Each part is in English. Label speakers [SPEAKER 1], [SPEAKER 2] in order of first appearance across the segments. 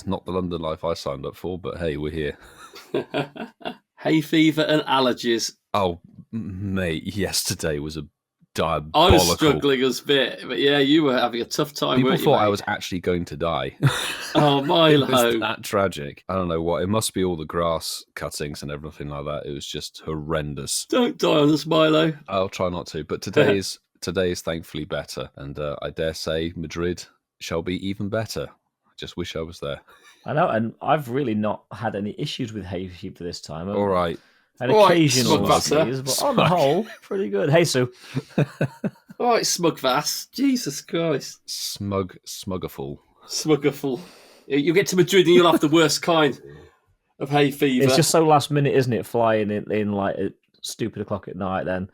[SPEAKER 1] not the London life I signed up for, but hey, we're here.
[SPEAKER 2] Hay fever and allergies.
[SPEAKER 1] Oh, mate, yesterday was a diabolical...
[SPEAKER 2] I was struggling a bit, but yeah, you were having a tough time,
[SPEAKER 1] People
[SPEAKER 2] weren't you,
[SPEAKER 1] thought
[SPEAKER 2] mate?
[SPEAKER 1] I was actually going to die.
[SPEAKER 2] Oh, Milo.
[SPEAKER 1] It was that tragic. I don't know what. It must be all the grass cuttings and everything like that. It was just horrendous.
[SPEAKER 2] Don't die on us, Milo.
[SPEAKER 1] I'll try not to, but today is thankfully better, and I dare say Madrid shall be even better. I just wish I was there.
[SPEAKER 3] I know, and I've really not had any issues with hay fever this time.
[SPEAKER 1] All right.
[SPEAKER 3] An occasional
[SPEAKER 2] Smugvass,
[SPEAKER 3] sneeze, but on the whole, pretty good. Hey, Sue.
[SPEAKER 2] All right, Smugvass. Jesus Christ.
[SPEAKER 1] Smuggerful.
[SPEAKER 2] Smuggerful. You get to Madrid and you'll have the worst kind of hay fever.
[SPEAKER 3] It's just so last minute, isn't it? Flying in like at stupid o'clock at night, then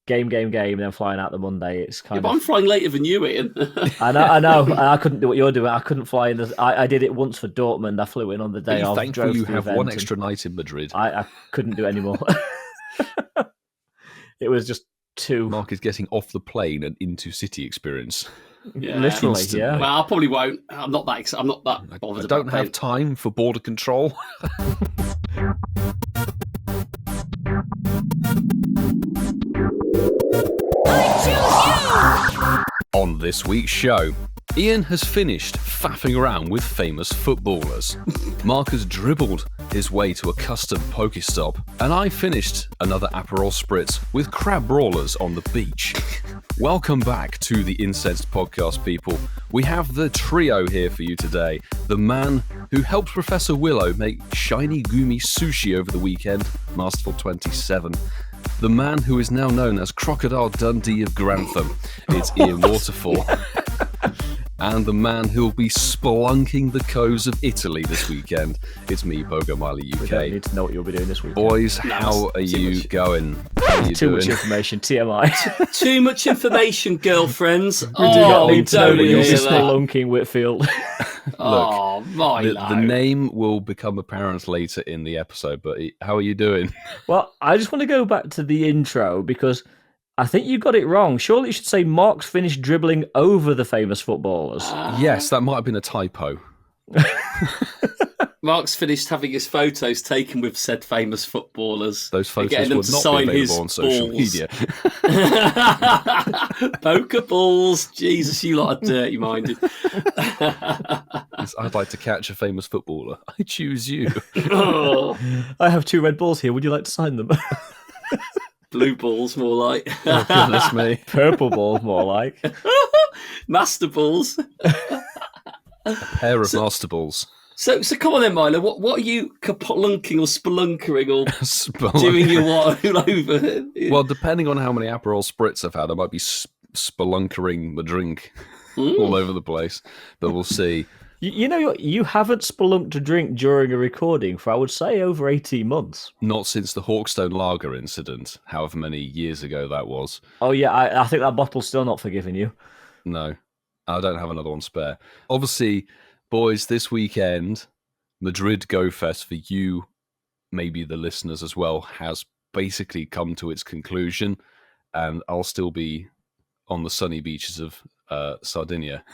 [SPEAKER 3] game, and then flying out the Monday. It's kind of.
[SPEAKER 2] But I'm flying later than you, Ian.
[SPEAKER 3] I know. I couldn't do what you're doing. I couldn't fly in. I did it once for Dortmund. I flew in on the day off.
[SPEAKER 1] Thankful you have one extra night in Madrid.
[SPEAKER 3] I couldn't do it anymore. It was just too.
[SPEAKER 1] Mark is getting off the plane and into city experience.
[SPEAKER 3] Yeah. Literally,
[SPEAKER 1] instantly.
[SPEAKER 3] yeah.
[SPEAKER 2] Well, I probably won't. I'm not that bothered.
[SPEAKER 1] I don't have time for border control. On this week's show, Ian has finished faffing around with famous footballers. Mark has dribbled his way to a custom Pokestop, and I finished another Aperol Spritz with crab brawlers on the beach. Welcome back to the Incensed podcast, people. We have the trio here for you today. The man who helped Professor Willow make shiny Goomy sushi over the weekend, Masterful27. The man who is now known as Crocodile Dundee of Grantham, it's Ian Waterfall. And the man who will be spelunking the coves of Italy this weekend, it's me, Bogo Miley UK.
[SPEAKER 3] We don't need to know what you'll be doing this weekend.
[SPEAKER 1] Boys, how are you going? How are you
[SPEAKER 3] Too
[SPEAKER 1] doing?
[SPEAKER 3] much information, TMI.
[SPEAKER 2] Too much information, girlfriends.
[SPEAKER 3] We do not need to know that you'll be
[SPEAKER 2] hear that.
[SPEAKER 3] spelunking Whitfield.
[SPEAKER 2] Oh, my
[SPEAKER 1] The name will become apparent later in the episode, but how are you doing?
[SPEAKER 3] Well, I just want to go back to the intro because I think you got it wrong. Surely you should say Mark's finished dribbling over the famous footballers.
[SPEAKER 1] Yes, that might have been a typo.
[SPEAKER 2] Mark's finished having his photos taken with said famous footballers.
[SPEAKER 1] Those photos
[SPEAKER 2] getting them
[SPEAKER 1] would
[SPEAKER 2] to
[SPEAKER 1] not
[SPEAKER 2] sign
[SPEAKER 1] be
[SPEAKER 2] his
[SPEAKER 1] available on social
[SPEAKER 2] balls.
[SPEAKER 1] media.
[SPEAKER 2] Pokeballs. Jesus, you lot are dirty-minded.
[SPEAKER 1] I'd like to catch a famous footballer. I choose you.
[SPEAKER 2] Oh,
[SPEAKER 3] I have 2 red balls here. Would you like to sign them?
[SPEAKER 2] blue balls, more like.
[SPEAKER 1] Oh, goodness me.
[SPEAKER 3] Purple balls, more like.
[SPEAKER 2] Master balls.
[SPEAKER 1] A pair of master balls.
[SPEAKER 2] So come on then, Milo. What are you kaplunking or spelunkering or doing your what all over?
[SPEAKER 1] Well, depending on how many Aperol Spritz I've had, I might be spelunkering the drink all over the place. But we'll see.
[SPEAKER 3] You know, you haven't spelunked a drink during a recording for, I would say, over 18 months.
[SPEAKER 1] Not since the Hawkstone Lager incident, however many years ago that was.
[SPEAKER 3] Oh, yeah, I think that bottle's still not forgiving you.
[SPEAKER 1] No, I don't have another one spare. Obviously, boys, this weekend, Madrid GOFest for you, maybe the listeners as well, has basically come to its conclusion, and I'll still be on the sunny beaches of Sardinia.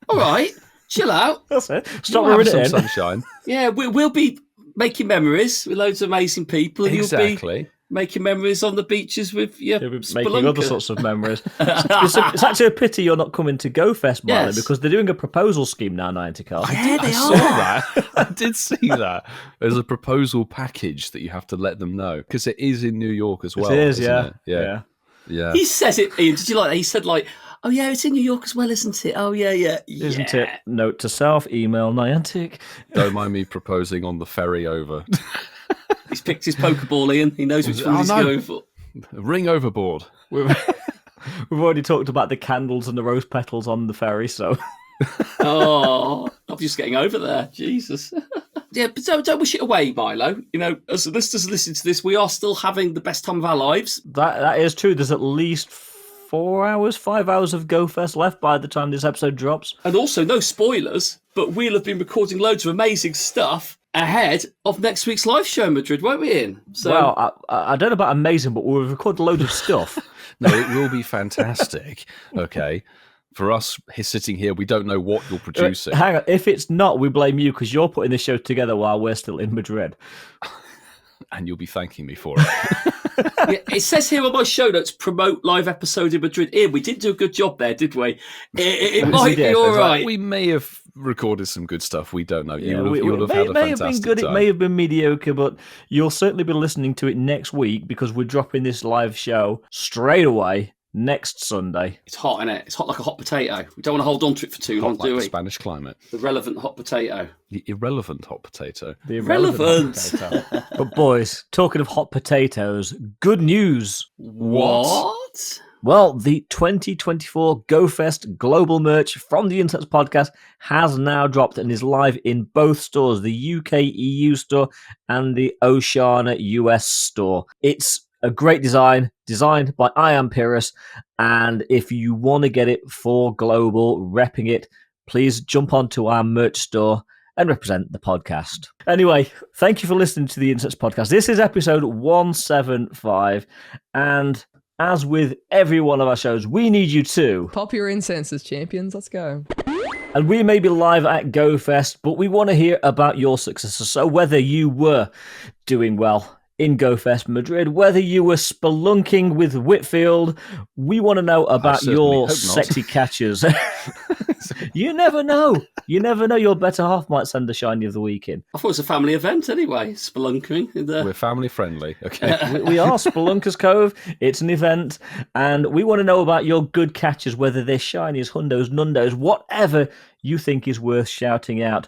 [SPEAKER 2] All right, chill out.
[SPEAKER 3] That's it. Stop
[SPEAKER 1] We'll have
[SPEAKER 3] rubbing it
[SPEAKER 1] some
[SPEAKER 3] in.
[SPEAKER 1] sunshine.
[SPEAKER 2] Yeah, we'll be making memories with loads of amazing people, and you'll
[SPEAKER 1] Exactly.
[SPEAKER 2] be making memories on the beaches with your
[SPEAKER 3] You'll be
[SPEAKER 2] Spelunker.
[SPEAKER 3] making other sorts of memories. It's actually a pity you're not coming to GoFest, Marlon,
[SPEAKER 2] Yes.
[SPEAKER 3] because they're doing a proposal scheme now, Niantic are.
[SPEAKER 1] I saw that. I did see that. There's a proposal package that you have to let them know because it is in New York as well.
[SPEAKER 3] It is,
[SPEAKER 1] isn't
[SPEAKER 3] yeah.
[SPEAKER 1] it? Yeah.
[SPEAKER 2] He says it, Ian. Did you like that? He said, like, oh, yeah, it's in New York as well, isn't it? Oh, yeah.
[SPEAKER 3] Isn't it? Note to self, email Niantic.
[SPEAKER 1] Don't mind me proposing on the ferry over.
[SPEAKER 2] He's picked his Pokeball, Ian. He knows which one he's
[SPEAKER 1] no.
[SPEAKER 2] going for.
[SPEAKER 1] Ring overboard.
[SPEAKER 3] We've already talked about the candles and the rose petals on the ferry, so...
[SPEAKER 2] Oh, I'm just getting over there. Jesus. Yeah, but don't wish it away, Milo. You know, as the listeners listen to this, we are still having the best time of our lives.
[SPEAKER 3] That is true. There's at least 5 hours of GoFest left by the time this episode drops.
[SPEAKER 2] And also, no spoilers, but we'll have been recording loads of amazing stuff ahead of next week's live show in Madrid, won't we, Ian? So,
[SPEAKER 3] Well, I don't know about amazing, but we'll record a load of stuff.
[SPEAKER 1] No, it will be fantastic. Okay. For us, he's sitting here, we don't know what you're producing.
[SPEAKER 3] Hang on, if it's not, we blame you because you're putting this show together while we're still in Madrid.
[SPEAKER 1] And you'll be thanking me for it.
[SPEAKER 2] Yeah, it says here on my show notes, promote live episode in Madrid. Ian, we didn't do a good job there, did we? It might be all right.
[SPEAKER 1] We may have recorded some good stuff. We don't know.
[SPEAKER 3] Yeah,
[SPEAKER 1] you would have had a fantastic
[SPEAKER 3] may have been good.
[SPEAKER 1] time.
[SPEAKER 3] It may have been mediocre, but you'll certainly be listening to it next week because we're dropping this live show straight away next Sunday.
[SPEAKER 2] It's hot, isn't it? It's hot like a hot potato. We don't want to hold on to it for too long,
[SPEAKER 1] like
[SPEAKER 2] do we?
[SPEAKER 1] The Spanish climate.
[SPEAKER 2] The relevant hot potato.
[SPEAKER 1] The irrelevant hot potato.
[SPEAKER 3] The
[SPEAKER 2] Relevant.
[SPEAKER 3] hot potato. But boys, talking of hot potatoes, good news.
[SPEAKER 2] What?
[SPEAKER 3] Well, the 2024 GOFest global merch from the Incensed podcast has now dropped and is live in both stores, the UK EU store and the Oceania US store. It's a great design, designed by I Am Pyrrhus, and if you want to get it for global, repping it, please jump onto our merch store and represent the podcast. Anyway, thank you for listening to the Incensed podcast. This is episode 175, and as with every one of our shows, we need you to
[SPEAKER 4] pop your incenses, champions. Let's go.
[SPEAKER 3] And we may be live at GoFest, but we want to hear about your successes. So whether you were doing well in GoFest Madrid, whether you were spelunking with Whitfield, we want to know about your sexy catches. You never know. You never know. Your better half might send the shiny of the week in.
[SPEAKER 2] I thought it was a family event anyway, spelunkering.
[SPEAKER 1] We're family friendly, okay?
[SPEAKER 3] We are Spelunkers Cove. It's an event, and we want to know about your good catches, whether they're shinies, hundos, nundos, whatever you think is worth shouting out,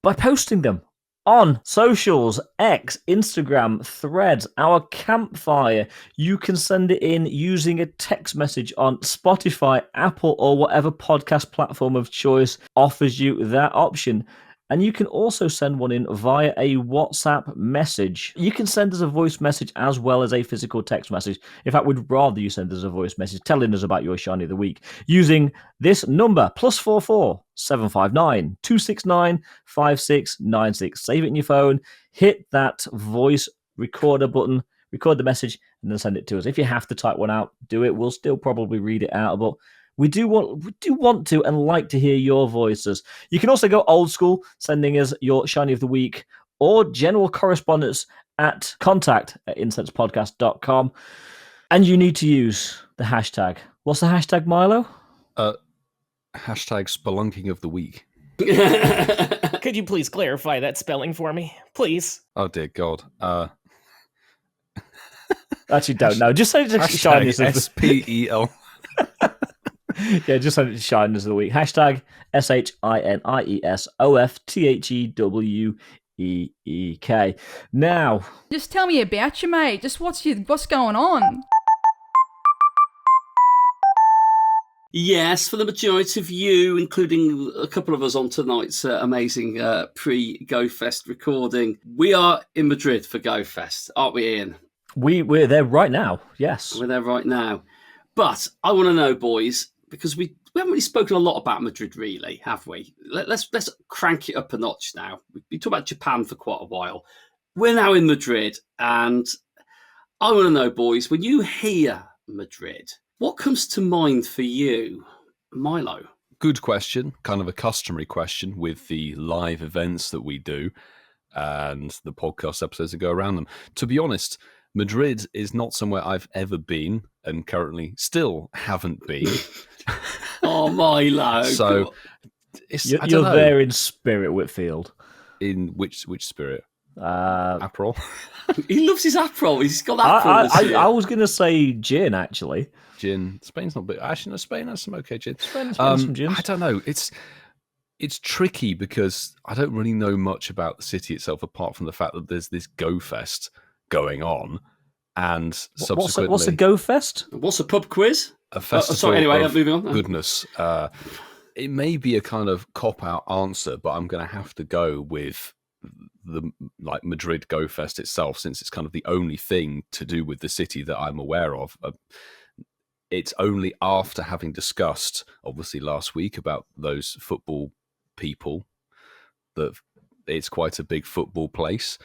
[SPEAKER 3] by posting them on socials, X, Instagram, Threads, our campfire. You can send it in using a text message on Spotify, Apple, or whatever podcast platform of choice offers you that option. And you can also send one in via a WhatsApp message. You can send us a voice message as well as a physical text message. In fact, we'd rather you send us a voice message telling us about your shiny of the week using this number, +44 759 269 5696. Save it in your phone, hit that voice recorder button, record the message, and then send it to us. If you have to type one out, do it. We'll still probably read it out, but we do want to and like to hear your voices. You can also go old school, sending us your shiny of the week or general correspondence at contact@incensedpodcast.com. And you need to use the hashtag. What's the hashtag, Milo?
[SPEAKER 1] Hashtag spelunking of the week.
[SPEAKER 5] Could you please clarify that spelling for me, please?
[SPEAKER 1] Oh dear God.
[SPEAKER 3] Actually, don't know. Just say shiniest of the
[SPEAKER 1] SPEL.
[SPEAKER 3] Yeah, just send it to shiniest of the week. Hashtag SHINIESOFTHEWEEK. Now,
[SPEAKER 6] just tell me about you, mate. Just what's going on?
[SPEAKER 2] Yes, for the majority of you, including a couple of us on tonight's amazing pre-GoFest recording, we are in Madrid for GoFest, aren't we, Ian?
[SPEAKER 3] we're there right now. Yes,
[SPEAKER 2] We're there right now. But I want to know, boys, because we haven't really spoken a lot about Madrid, really, have we? Let's crank it up a notch now. We've been talking about Japan for quite a while. We're now in Madrid, and I want to know, boys, when you hear Madrid, what comes to mind for you, Milo?
[SPEAKER 1] Good question. Kind of a customary question with the live events that we do and the podcast episodes that go around them. To be honest, Madrid is not somewhere I've ever been and currently still haven't been.
[SPEAKER 2] Oh, Milo.
[SPEAKER 1] So
[SPEAKER 3] you're there in spirit, Whitfield.
[SPEAKER 1] In which spirit?
[SPEAKER 3] Uh,
[SPEAKER 1] April?
[SPEAKER 2] He loves his April. He's got April this year.
[SPEAKER 3] I was going to say gin, actually.
[SPEAKER 1] Gin. Spain's not big. Actually, no, Spain has some okay gin.
[SPEAKER 3] Spain has some gins.
[SPEAKER 1] I don't know. It's tricky because I don't really know much about the city itself apart from the fact that there's this GoFest going on, and subsequently,
[SPEAKER 3] what's a GoFest?
[SPEAKER 2] What's a pub quiz?
[SPEAKER 1] A festival
[SPEAKER 2] sorry, anyway,
[SPEAKER 1] of
[SPEAKER 2] moving on.
[SPEAKER 1] goodness. It may be a kind of cop-out answer, but I'm going to have to go with the Madrid GoFest itself, since it's kind of the only thing to do with the city that I'm aware of. It's only after having discussed, obviously, last week about those football people that it's quite a big football place,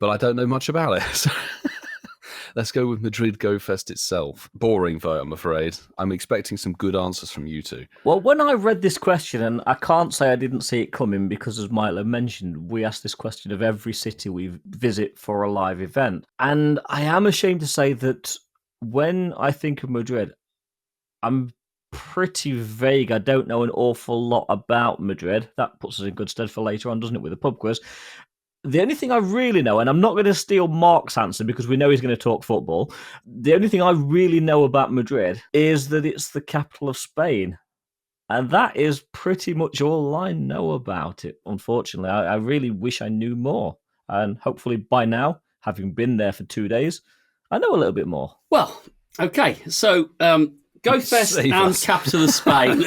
[SPEAKER 1] but I don't know much about it. Let's go with Madrid GOFest itself. Boring vote, I'm afraid. I'm expecting some good answers from you two.
[SPEAKER 3] Well, when I read this question, and I can't say I didn't see it coming because, as Milo mentioned, we ask this question of every city we visit for a live event. And I am ashamed to say that when I think of Madrid, I'm pretty vague. I don't know an awful lot about Madrid. That puts us in good stead for later on, doesn't it, with the pub quiz? The only thing I really know, and I'm not going to steal Mark's answer because we know he's going to talk football. The only thing I really know about Madrid is that it's the capital of Spain. And that is pretty much all I know about it, unfortunately. I really wish I knew more. And hopefully by now, having been there for 2 days, I know a little bit more.
[SPEAKER 2] Well, okay. So, GoFest
[SPEAKER 1] Save
[SPEAKER 2] and
[SPEAKER 1] us.
[SPEAKER 2] capital of Spain.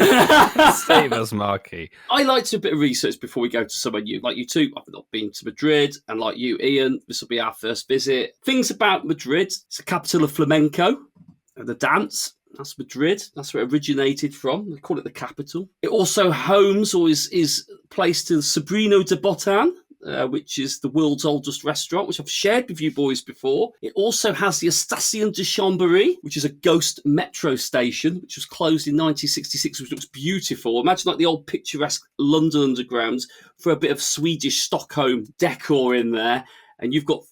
[SPEAKER 1] Save us, Marky.
[SPEAKER 2] I like to do a bit of research before we go to somewhere new. Like you two, I've not been to Madrid, and like you, Ian, this will be our first visit. Things about Madrid: it's the capital of flamenco, the dance. That's Madrid. That's where it originated from. They call it the capital. It also homes or is placed in Sobrino de Botan, which is the world's oldest restaurant, which I've shared with you boys before. It also has the Station de Chambéry, which is a ghost metro station, which was closed in 1966, which looks beautiful. Imagine like the old picturesque London Underground for a bit of Swedish Stockholm decor in there. And you've got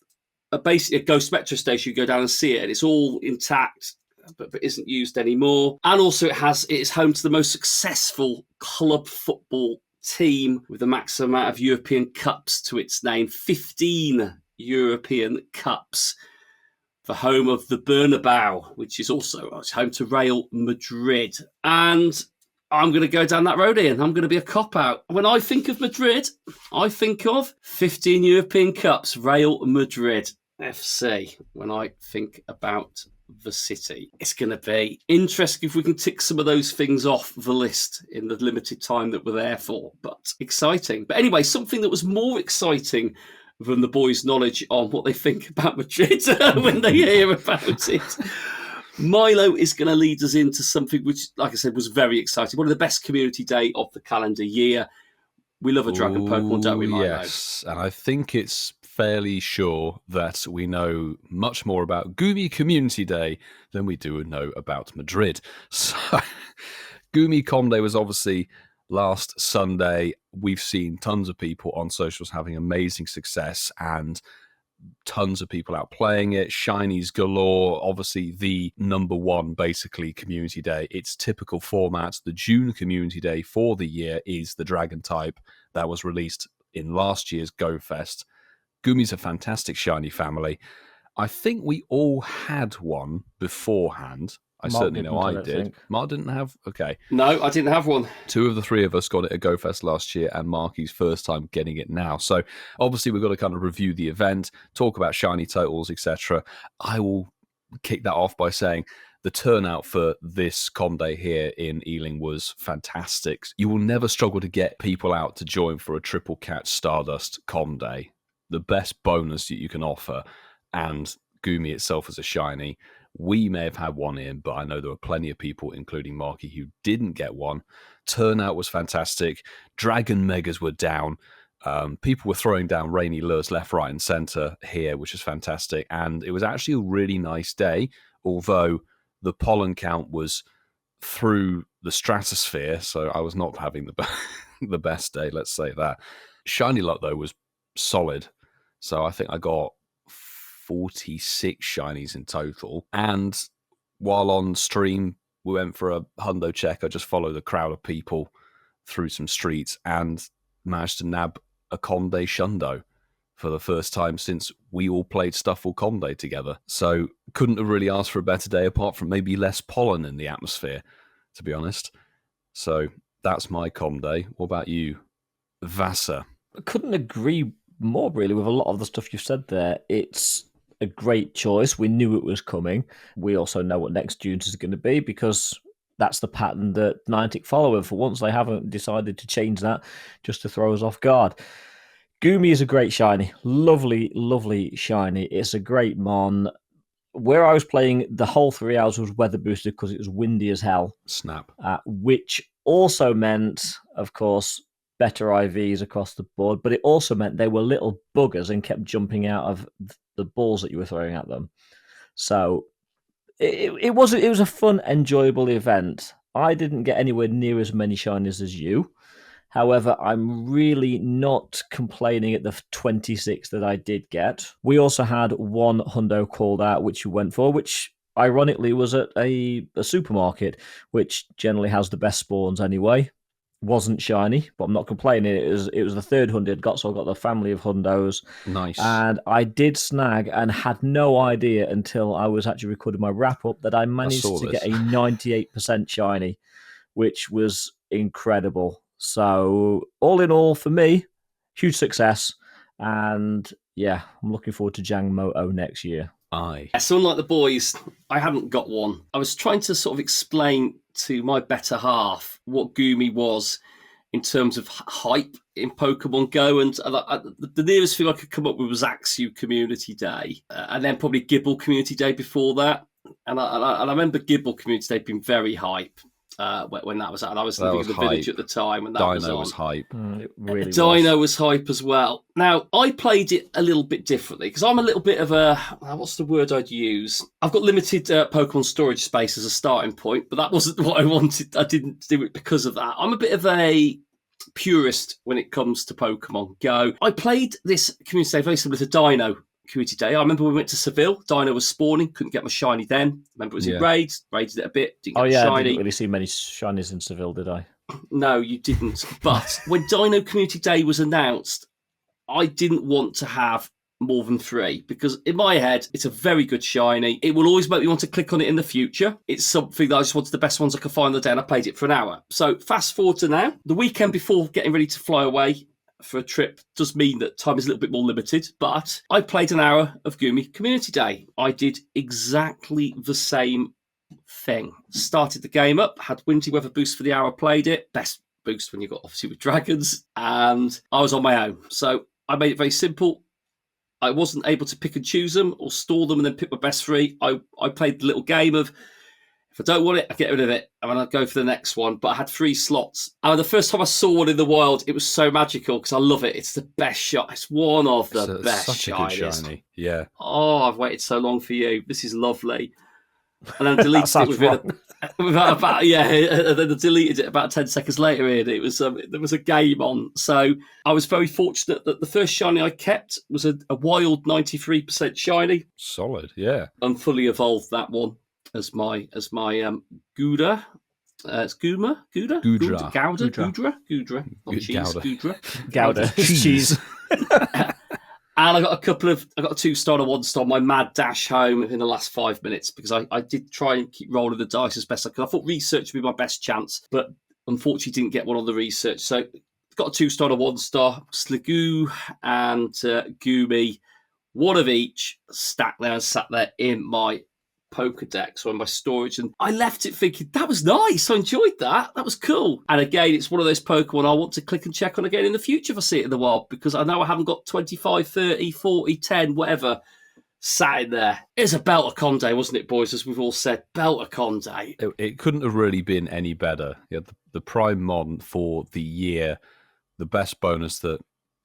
[SPEAKER 2] basically a ghost metro station. You go down and see it, and it's all intact, but isn't used anymore. And also it is home to the most successful club football team with the maximum amount of European Cups to its name, 15 European Cups. The home of the Bernabeu, which is also home to Real Madrid. And I'm going to go down that road, Ian. I'm going to be a cop-out. When I think of Madrid, I think of 15 European Cups, Real Madrid FC, when I think about the city. It's going to be interesting if we can tick some of those things off the list in the limited time that we're there for, but exciting. But anyway, something that was more exciting than the boys' knowledge on what they think about Madrid when they hear about it. Milo is going to lead us into something which, like I said, was very exciting. One of the best community day of the calendar year. We love a Dragon Pokemon, don't we, Milo?
[SPEAKER 1] Yes, and I think it's fairly sure that we know much more about Goomy Community Day than we do know about Madrid. So, Goomy Com Day was obviously last Sunday. We've seen tons of people on socials having amazing success and tons of people out playing it. Shinies galore. Obviously, the number one, basically, community day. Its typical format, the June community day for the year, is the Dragon type that was released in last year's GoFest. Goomy's a fantastic shiny family. I think we all had one beforehand. I
[SPEAKER 3] Mark
[SPEAKER 1] certainly know
[SPEAKER 3] didn't,
[SPEAKER 1] I
[SPEAKER 3] I
[SPEAKER 1] did.
[SPEAKER 3] think.
[SPEAKER 1] Mark didn't have? Okay.
[SPEAKER 2] No, I didn't have one.
[SPEAKER 1] 2 of the 3 of us got it at GoFest last year, and Marky's first time getting it now. So obviously we've got to kind of review the event, talk about shiny totals, etc. I will kick that off by saying the turnout for this Com Day here in Ealing was fantastic. You will never struggle to get people out to join for a Triple Catch Stardust Com Day. The best bonus that you can offer, and Goomy itself as a shiny. We may have had one in, but I know there were plenty of people, including Marky, who didn't get one. Turnout was fantastic. Dragon Megas were down. People were throwing down rainy lures left, right, and centre here, which is fantastic. And it was actually a really nice day, although the pollen count was through the stratosphere, so I was not having the best day, let's say that. Shiny luck, though, was solid. So I think I got 46 shinies in total. And while on stream, we went for a hundo check. I just followed a crowd of people through some streets and managed to nab a Com Day Shundo for the first time since we all played Stuffle Com Day together. So couldn't have really asked for a better day apart from maybe less pollen in the atmosphere, to be honest. So that's my Com Day. What about you, Vasa?
[SPEAKER 3] I couldn't agree more, really, with a lot of the stuff you've said there. It's a great choice. We knew it was coming. We also know what next June's is going to be because that's the pattern that Niantic follow. And for once, they haven't decided to change that just to throw us off guard. Goomy is a great shiny. Lovely, lovely shiny. It's a great mon. Where I was playing, the whole 3 hours was weather boosted because it was windy as hell.
[SPEAKER 1] Snap.
[SPEAKER 3] Which also meant, of course, better IVs across the board, but it also meant they were little buggers and kept jumping out of the balls that you were throwing at them. So it was a fun, enjoyable event. I didn't get anywhere near as many shinies as you. However, I'm really not complaining at the 26 that I did get. We also had one hundo called out, which we went for, which ironically was at a supermarket, which generally has the best spawns anyway. Wasn't shiny, but I'm not complaining. It was the third hundo I'd got, so I got the family of hundos.
[SPEAKER 1] Nice.
[SPEAKER 3] And I did snag and had no idea until I was actually recording my wrap-up that I managed to get a 98% shiny, which was incredible. So, all in all, for me, huge success. And yeah, I'm looking forward to Jangmo-O next year.
[SPEAKER 1] Aye.
[SPEAKER 2] So unlike the boys, I hadn't got one. I was trying to sort of explain to my better half what Goomy was in terms of hype in Pokemon Go. And the nearest thing I could come up with was Axew Community Day. And then probably Gibble Community Day before that. And I remember Gibble Community Day being very hype. When that was out, and I was living in the village at the time when that was on.
[SPEAKER 1] Dino was hype.
[SPEAKER 3] It really
[SPEAKER 2] Dino was hype as well. Now, I played it a little bit differently because I'm a little bit of a, what's the word I'd use? I've got limited Pokemon storage space as a starting point, but that wasn't what I wanted. I didn't do it because of that. I'm a bit of a purist when it comes to Pokemon Go. I played this community day very similar to Dino Community Day. I remember we went to Seville. Dino was spawning. Couldn't get my shiny then. Remember it was in raids. Raided it a bit. Didn't get shiny.
[SPEAKER 3] I didn't really see many shinies in Seville, did I?
[SPEAKER 2] No, you didn't. But when Dino Community Day was announced, I didn't want to have more than 3 because in my head, it's a very good shiny. It will always make me want to click on it in the future. It's something that I just wanted the best ones I could find on the day, and I played it for an hour. So fast forward to now. The weekend before getting ready to fly away for a trip does mean that time is a little bit more limited, but I played an hour of Goomy Community Day. I did exactly the same thing. Started the game up, had windy weather boost for the hour I played it. Best boost when you got obviously with dragons, and I was on my own. So I made it very simple. I wasn't able to pick and choose them or store them and then pick my best 3. I played the little game of, if I don't want it, I get rid of it, and then I go for the next one. But I had 3 slots. And the first time I saw one in the wild, it was so magical because I love it. It's the best shot. It's one of the best
[SPEAKER 1] such a good shiny. Yeah.
[SPEAKER 2] Oh, I've waited so long for you. This is lovely. And then deleted it within about and then I deleted it about 10 seconds later. It was there was a game on, so I was very fortunate that the first shiny I kept was a wild 93% shiny.
[SPEAKER 1] Solid, yeah.
[SPEAKER 2] And fully evolved that one as my Gouda. It's Gudra, not cheese,
[SPEAKER 3] Gouda, cheese.
[SPEAKER 2] And I got a 2-star and a 1-star, my mad dash home in the last 5 minutes because I did try and keep rolling the dice as best I could. I thought research would be my best chance, but unfortunately didn't get one on the research. So got a 2-star and a 1-star, Sligoo and Goomy, one of each, stacked there and sat there in my Pokedex or in my storage, and I left it thinking that was nice. I enjoyed that. That was cool. And again, it's one of those Pokemon I want to click and check on again in the future if I see it in the wild, because I know I haven't got 25, 30, 40, 10, whatever sat in there. It's a Belter Day, wasn't it, boys? As we've all said, Belter Day.
[SPEAKER 1] It couldn't have really been any better. Yeah, the Prime Mon for the year, the best bonus that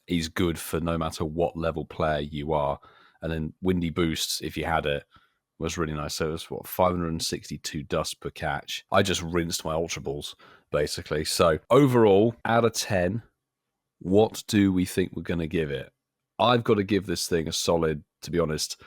[SPEAKER 1] is good for no matter what level player you are, and then Windy Boosts if you had it. Was really nice. So it was 562 dust per catch. I just rinsed my Ultra Balls, basically. So overall, out of 10, what do we think we're going to give it? I've got to give this thing a solid, to be honest,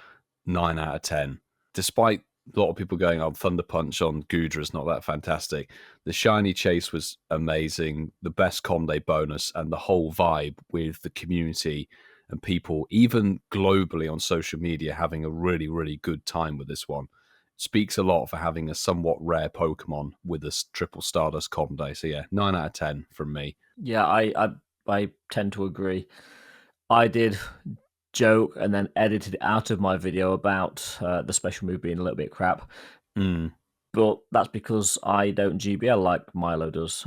[SPEAKER 1] 9 out of 10. Despite a lot of people going, Thunder Punch on Gudra is not that fantastic. The Shiny Chase was amazing. The best Conde bonus and the whole vibe with the community and people, even globally on social media, having a really, really good time with this one. Speaks a lot for having a somewhat rare Pokemon with a triple Stardust Conde. So yeah, 9 out of 10 from me.
[SPEAKER 3] Yeah, I tend to agree. I did joke and then edited it out of my video about the special move being a little bit crap. But that's because I don't GBL like Milo does.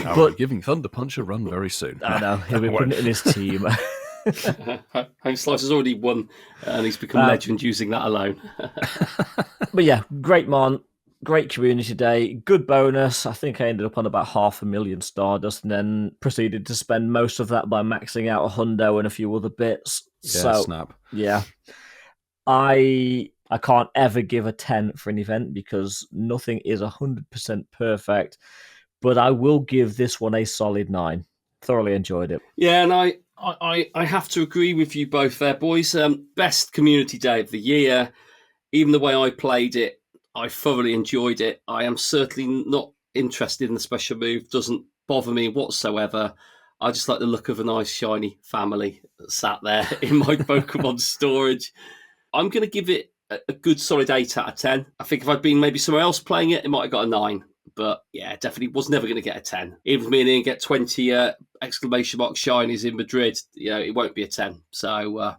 [SPEAKER 1] But giving Thunder Punch a run very soon.
[SPEAKER 3] I know, he'll be putting it in his team.
[SPEAKER 2] Home Slice has already won, and he's become legend using that alone.
[SPEAKER 3] But yeah, great Mon, great community day, good bonus. I think I ended up on about 500,000 Stardust and then proceeded to spend most of that by maxing out a hundo and a few other bits. So,
[SPEAKER 1] snap.
[SPEAKER 3] yeah. I can't ever give a 10 for an event because nothing is 100% perfect, but I will give this one a solid 9. Thoroughly enjoyed it.
[SPEAKER 2] Yeah, and I have to agree with you both there, boys. Best community day of the year. Even the way I played it, I thoroughly enjoyed it. I am certainly not interested in the special move. Doesn't bother me whatsoever. I just like the look of a nice shiny family that sat there in my Pokemon storage. I'm going to give it a good solid 8 out of 10. I think if I'd been maybe somewhere else playing it, it might have got a 9. But yeah, definitely was never going to get a 10. Even if me and Ian get 20 exclamation mark shinies in Madrid, it won't be a 10. So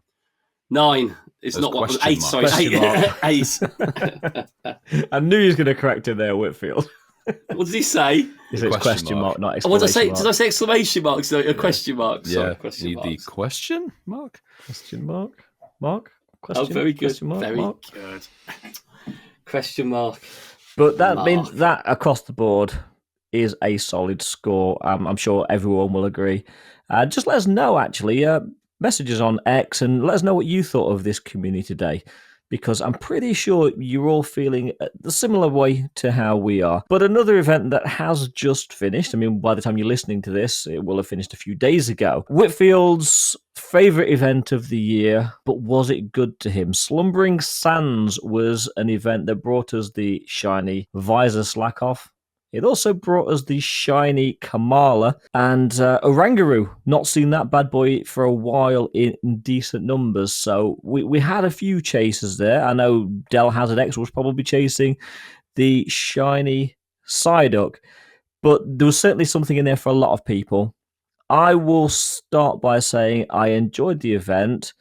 [SPEAKER 2] 9 is
[SPEAKER 1] There's
[SPEAKER 2] not what was
[SPEAKER 1] question
[SPEAKER 2] 8. Sorry,
[SPEAKER 3] Question
[SPEAKER 2] 8.
[SPEAKER 3] I knew he was going to correct it there, Whitfield.
[SPEAKER 2] What did he say?
[SPEAKER 3] He said it's question mark, not exclamation
[SPEAKER 2] What did I say?
[SPEAKER 3] mark.
[SPEAKER 2] Did I say exclamation marks? No, a question mark. Sorry,
[SPEAKER 1] Yeah,
[SPEAKER 2] question
[SPEAKER 1] need the
[SPEAKER 2] marks.
[SPEAKER 1] question mark?
[SPEAKER 3] Question mark? Mark? Question,
[SPEAKER 2] Very good.
[SPEAKER 3] Question mark?
[SPEAKER 2] Very
[SPEAKER 3] Mark?
[SPEAKER 2] good. Question mark.
[SPEAKER 3] But that
[SPEAKER 2] Mark.
[SPEAKER 3] means that across the board is a solid score. I'm sure everyone will agree. Just let us know, actually. Messages on X and let us know what you thought of this community today, because I'm pretty sure you're all feeling the similar way to how we are. But another event that has just finished, I mean, by the time you're listening to this, it will have finished a few days ago. Whitfield's favourite event of the year, but was it good to him? Slumbering Sands was an event that brought us the shiny Visor Slackoff. It also brought us the shiny Kamala and Orangaroo. Not seen that bad boy for a while in decent numbers. So we had a few chasers there. I know Del Hazard X was probably chasing the shiny Psyduck, but there was certainly something in there for a lot of people. I will start by saying I enjoyed the event.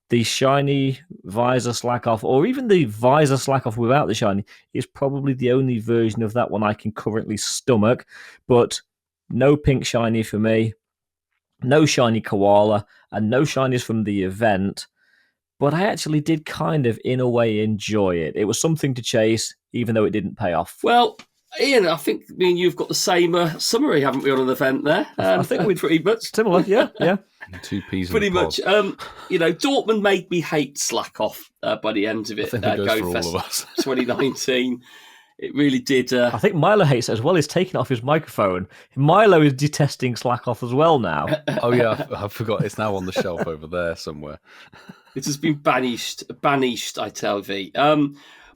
[SPEAKER 3] The shiny Visor Slackoff, or even the Visor Slackoff without the shiny, is probably the only version of that one I can currently stomach. But no pink shiny for me, no shiny Koala, and no shinies from the event. But I actually did kind of, in a way, enjoy it. It was something to chase, even though it didn't pay off.
[SPEAKER 2] Well, Ian, I think me and you've got the same summary, haven't we, on an event there?
[SPEAKER 3] I think we're
[SPEAKER 2] pretty much
[SPEAKER 3] similar, yeah.
[SPEAKER 1] 2 peas
[SPEAKER 2] pretty
[SPEAKER 1] in a pod.
[SPEAKER 2] much. Dortmund made me hate Slack Off by the end of
[SPEAKER 1] I
[SPEAKER 2] it.
[SPEAKER 1] think it goes for all
[SPEAKER 2] GoFest
[SPEAKER 1] of us.
[SPEAKER 2] 2019. It really did.
[SPEAKER 3] I think Milo hates it as well. He's taking off his microphone. Milo is detesting Slackoff as well now.
[SPEAKER 1] Oh yeah, I forgot. It's now on the shelf over there somewhere.
[SPEAKER 2] It has been banished. I tell thee.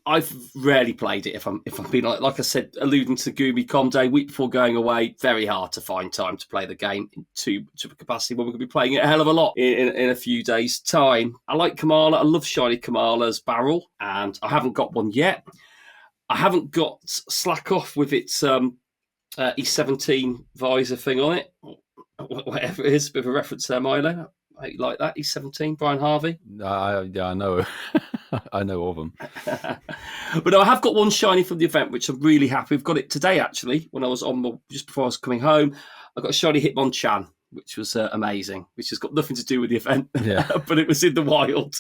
[SPEAKER 2] I've rarely played it. If I'm being like I said, alluding to the Goomy Com Day week before going away, very hard to find time to play the game to capacity when we're going to be playing it a hell of a lot in a few days' time. I like Kamala. I love shiny Kamala's barrel, and I haven't got one yet. I haven't got Slack Off with its E17 visor thing on it, whatever it is. Bit of a reference there, Milo. I like that E17, Brian Harvey.
[SPEAKER 1] I know. I know of them.
[SPEAKER 2] But no, I have got one shiny from the event, which I'm really happy. We've got it today, actually, when I was just before I was coming home. I got a shiny Hitmonchan, which was amazing, which has got nothing to do with the event,
[SPEAKER 1] Yeah.
[SPEAKER 2] but it was in the wild,